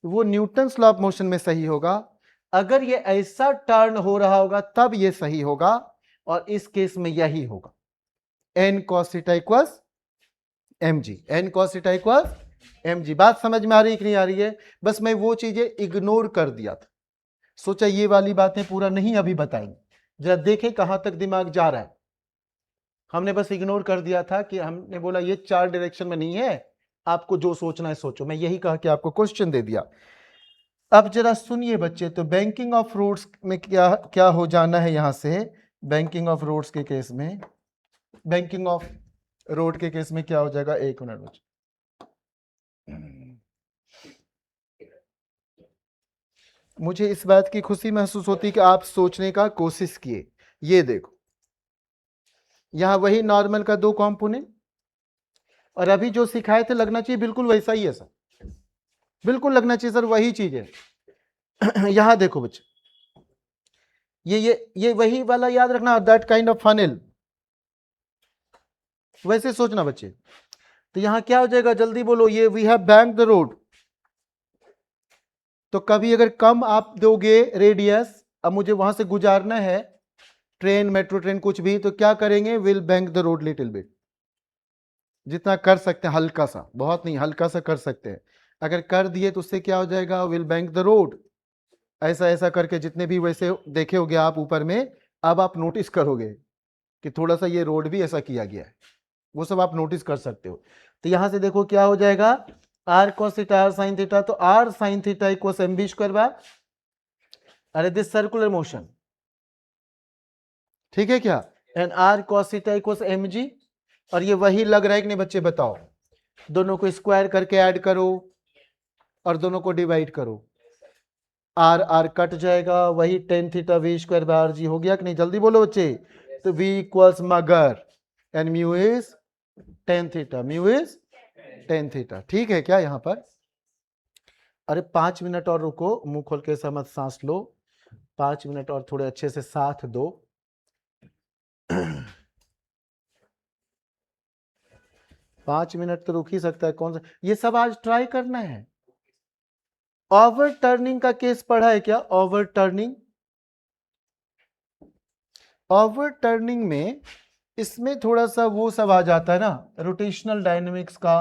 वो न्यूटन्स लॉ ऑफ मोशन में सही होगा। अगर ये ऐसा टर्न हो रहा होगा तब ये सही होगा, और इस केस में यही होगा, n cos theta equals mg, n cos theta equals mg। बात समझ में आ रही है कि नहीं आ रही है। बस मैं वो चीजें इग्नोर कर दिया था, सोचा ये वाली बातें पूरा नहीं अभी बताएंगे, जरा देखें कहां तक दिमाग जा रहा है। हमने बस इग्नोर कर दिया था कि हमने बोला ये 4 डायरेक्शन में नहीं है, आपको जो सोचना है सोचो, मैं यही कहा कि आपको क्वेश्चन दे दिया। अब जरा सुनिए बच्चे, तो बैंकिंग ऑफ रोड्स में क्या क्या हो जाना है यहां से, बैंकिंग ऑफ रोड्स के केस में, बैंकिंग ऑफ रोड के केस में क्या हो जाएगा, एक मिनट बच्चे। मुझे इस बात की खुशी महसूस होती कि आप सोचने का कोशिश किए। ये देखो यहां वही नॉर्मल का 2 कॉम्पोनेंट, और अभी जो सिखाए थे लगना चाहिए बिल्कुल वैसा ही है सर, बिल्कुल लगना चाहिए सर वही चीज है। यहां देखो बच्चे, ये वही वाला याद रखना, दैट काइंड ऑफ फनल, वैसे सोचना बच्चे। तो यहां क्या हो जाएगा जल्दी बोलो, ये we have bank the road, तो कभी अगर कम आप दोगे रेडियस, अब मुझे वहां से गुजारना है, ट्रेन मेट्रो ट्रेन कुछ भी, तो क्या करेंगे, will bank the road little bit, जितना कर सकते हैं हल्का सा, बहुत नहीं हल्का सा कर सकते हैं। अगर कर दिए तो उससे क्या हो जाएगा, विल बैंक द रोड, ऐसा ऐसा करके जितने भी वैसे देखे होगे आप ऊपर में, अब आप नोटिस करोगे कि थोड़ा सा ये रोड भी ऐसा किया गया है, वो सब आप नोटिस कर सकते हो। तो यहां से देखो क्या हो जाएगा, r cos theta r sine theta, तो r sine theta equals mv square bar, अरे दिस सर्कुलर मोशन, ठीक है क्या, and r cos theta equals mg, और ये वही लग रहा है कि नहीं बच्चे बताओ, दोनों को स्क्वायर करके ऐड करो और दोनों को डिवाइड करो, आर आर कट जाएगा, वही tan theta v square by r g हो गया कि नहीं, जल्दी बोलो बच्चे। तो v इक्वल्स मगर and mu is tan theta, mu is tan theta, ठीक है क्या यहां पर। अरे 5 मिनट और रुको, मुंह खोल के समझ सांस लो, 5 मिनट और थोड़े अच्छे से साथ दो। 5 मिनट तो रुक ही सकता है, कौन सा ये सब आज ट्राई करना है। ओवर टर्निंग का केस पढ़ा है क्या, ओवर टर्निंग, ओवर टर्निंग में इसमें थोड़ा सा वो सब आ जाता है ना, रोटेशनल डायनेमिक्स का,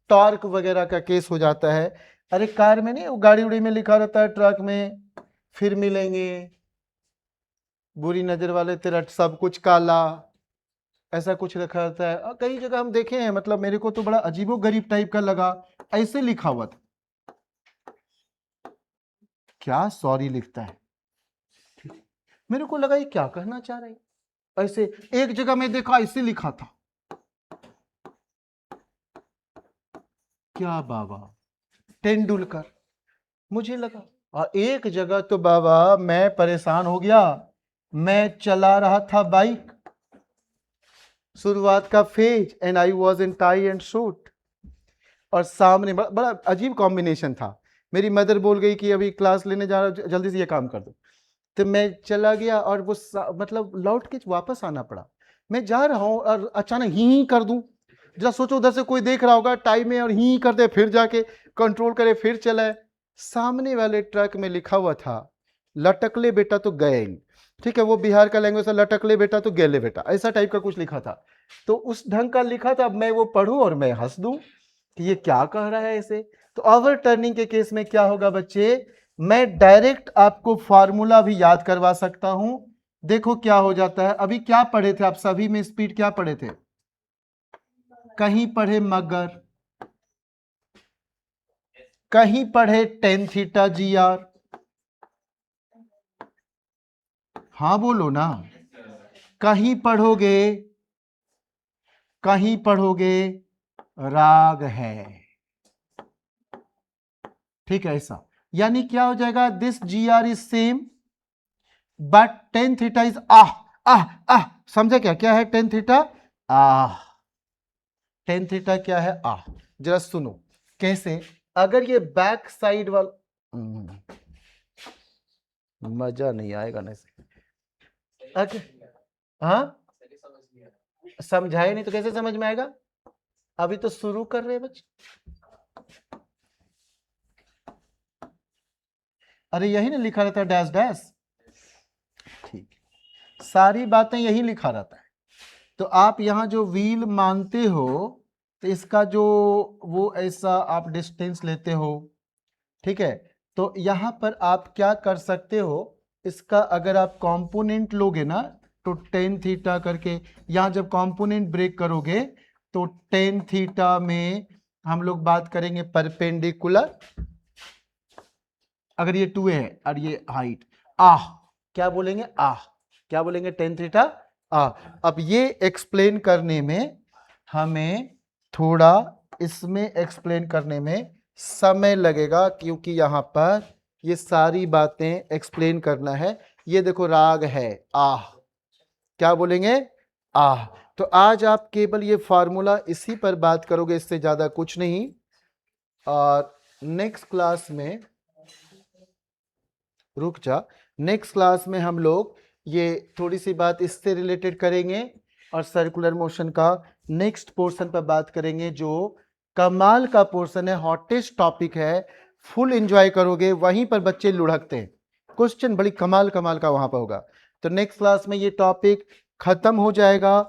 टॉर्क वगैरह का केस हो जाता है। अरे कार में नहीं, वो गाड़ी उड़ी में लिखा रहता है, ट्रक में फिर मिलेंगे, बुरी नजर वाले तेरा सब कुछ काला, ऐसा कुछ लिखा रहता है। और कई जगह हम देखे हैं, मतलब मेरे को तो बड़ा अजीबो गरीब टाइप का लगा, ऐसे लिखा हुआ था, क्या सॉरी लिखता है, मेरे को लगा ये क्या कहना चाह रहा है, ऐसे एक जगह में देखा ऐसे लिखा था, क्या बाबा तेंदुलकर, मुझे लगा। और एक जगह तो बाबा मैं परेशान हो गया, मैं चला रहा था बाइक, शुरुआत का phase, and I was in tie and suit, और सामने बड़ा अजीब कॉम्बिनेशन था। मेरी मदर बोल गई कि अभी क्लास लेने जा रहा, जल्दी से ये काम कर दो, तो मैं चला गया, और वो मतलब लौट के वापस आना पड़ा। मैं जा रहा हूं और अचानक ही कर दूं, जरा सोचो उधर से कोई देख रहा होगा टाइम में, और ही कर दे, फिर जाके कंट्रोल करे, फिर चलाए। सामने वाले ट्रक में लिखा हुआ था लटकले बेटा तो गए, ठीक है, वो बिहार का लैंग्वेज था, लटकले बेटा तो गेले बेटा, ऐसा टाइप का कुछ लिखा था। तो उस ढंग का लिखा था, अब मैं वो पढ़ूं और मैं हंस दूं कि ये क्या कह रहा है ऐसे। तो ओवर टर्निंग के केस में क्या होगा बच्चे, मैं डायरेक्ट आपको फार्मूला भी याद करवा सकता हूं, देखो क्या हो जाता है। अभी क्या पढ़े थे आप सभी में, स्पीड क्या पढ़े थे? कहीं पढ़े मगर, कहीं पढ़े टेन थीटा जी आर। हाँ बोलो ना। कहीं पढ़ोगे, कहीं पढ़ोगे राग है, ठीक है ऐसा। यानी क्या हो जाएगा, this g r is same but tan theta is ah ah ah. समझे क्या क्या है टेन थीटा? आह। टेन थीटा क्या है? आह। जरा सुनो कैसे। अगर ये बैक साइड वाला मजा नहीं आएगा ना इसे। अगर हाँ समझाए नहीं तो कैसे समझ में आएगा? अभी तो शुरू कर रहे हैं बच्चे। अरे यही ना लिखा रहता है डैश डैश। ठीक, सारी बातें यही लिखा रहता है। तो आप यहां जो व्हील मानते हो तो इसका जो वो ऐसा आप डिस्टेंस लेते हो, ठीक है। तो यहां पर आप क्या कर सकते हो, इसका अगर आप कंपोनेंट लोगे ना तो टेन थीटा करके, यहां जब कंपोनेंट ब्रेक करोगे तो टेन थीटा में हम लोग बात करेंगे परपेंडिकुलर। अगर ये 2a है और ये हाइट, आह क्या बोलेंगे? आह क्या बोलेंगे? टेन थीटा आह। अब ये एक्सप्लेन करने में हमें थोड़ा, इसमें एक्सप्लेन करने में समय लगेगा क्योंकि यहां पर ये सारी बातें एक्सप्लेन करना है। ये देखो राग है आह, क्या बोलेंगे? आह। तो आज आप केवल ये फार्मूला इसी पर बात करोगे, इससे ज्यादा कुछ नहीं। और नेक्स्ट क्लास में, रुक जा, नेक्स्ट क्लास में हम लोग ये थोड़ी सी बात इससे रिलेटेड करेंगे और सर्कुलर मोशन का नेक्स्ट पोर्शन पर बात करेंगे जो कमाल का पोर्शन है, हॉटेस्ट टॉपिक है। फुल एंजॉय करोगे, वहीं पर बच्चे लुढ़कते हैं, क्वेश्चन बड़ी कमाल कमाल का वहां पर होगा। तो नेक्स्ट क्लास में ये टॉपिक खत्म हो जाएगा।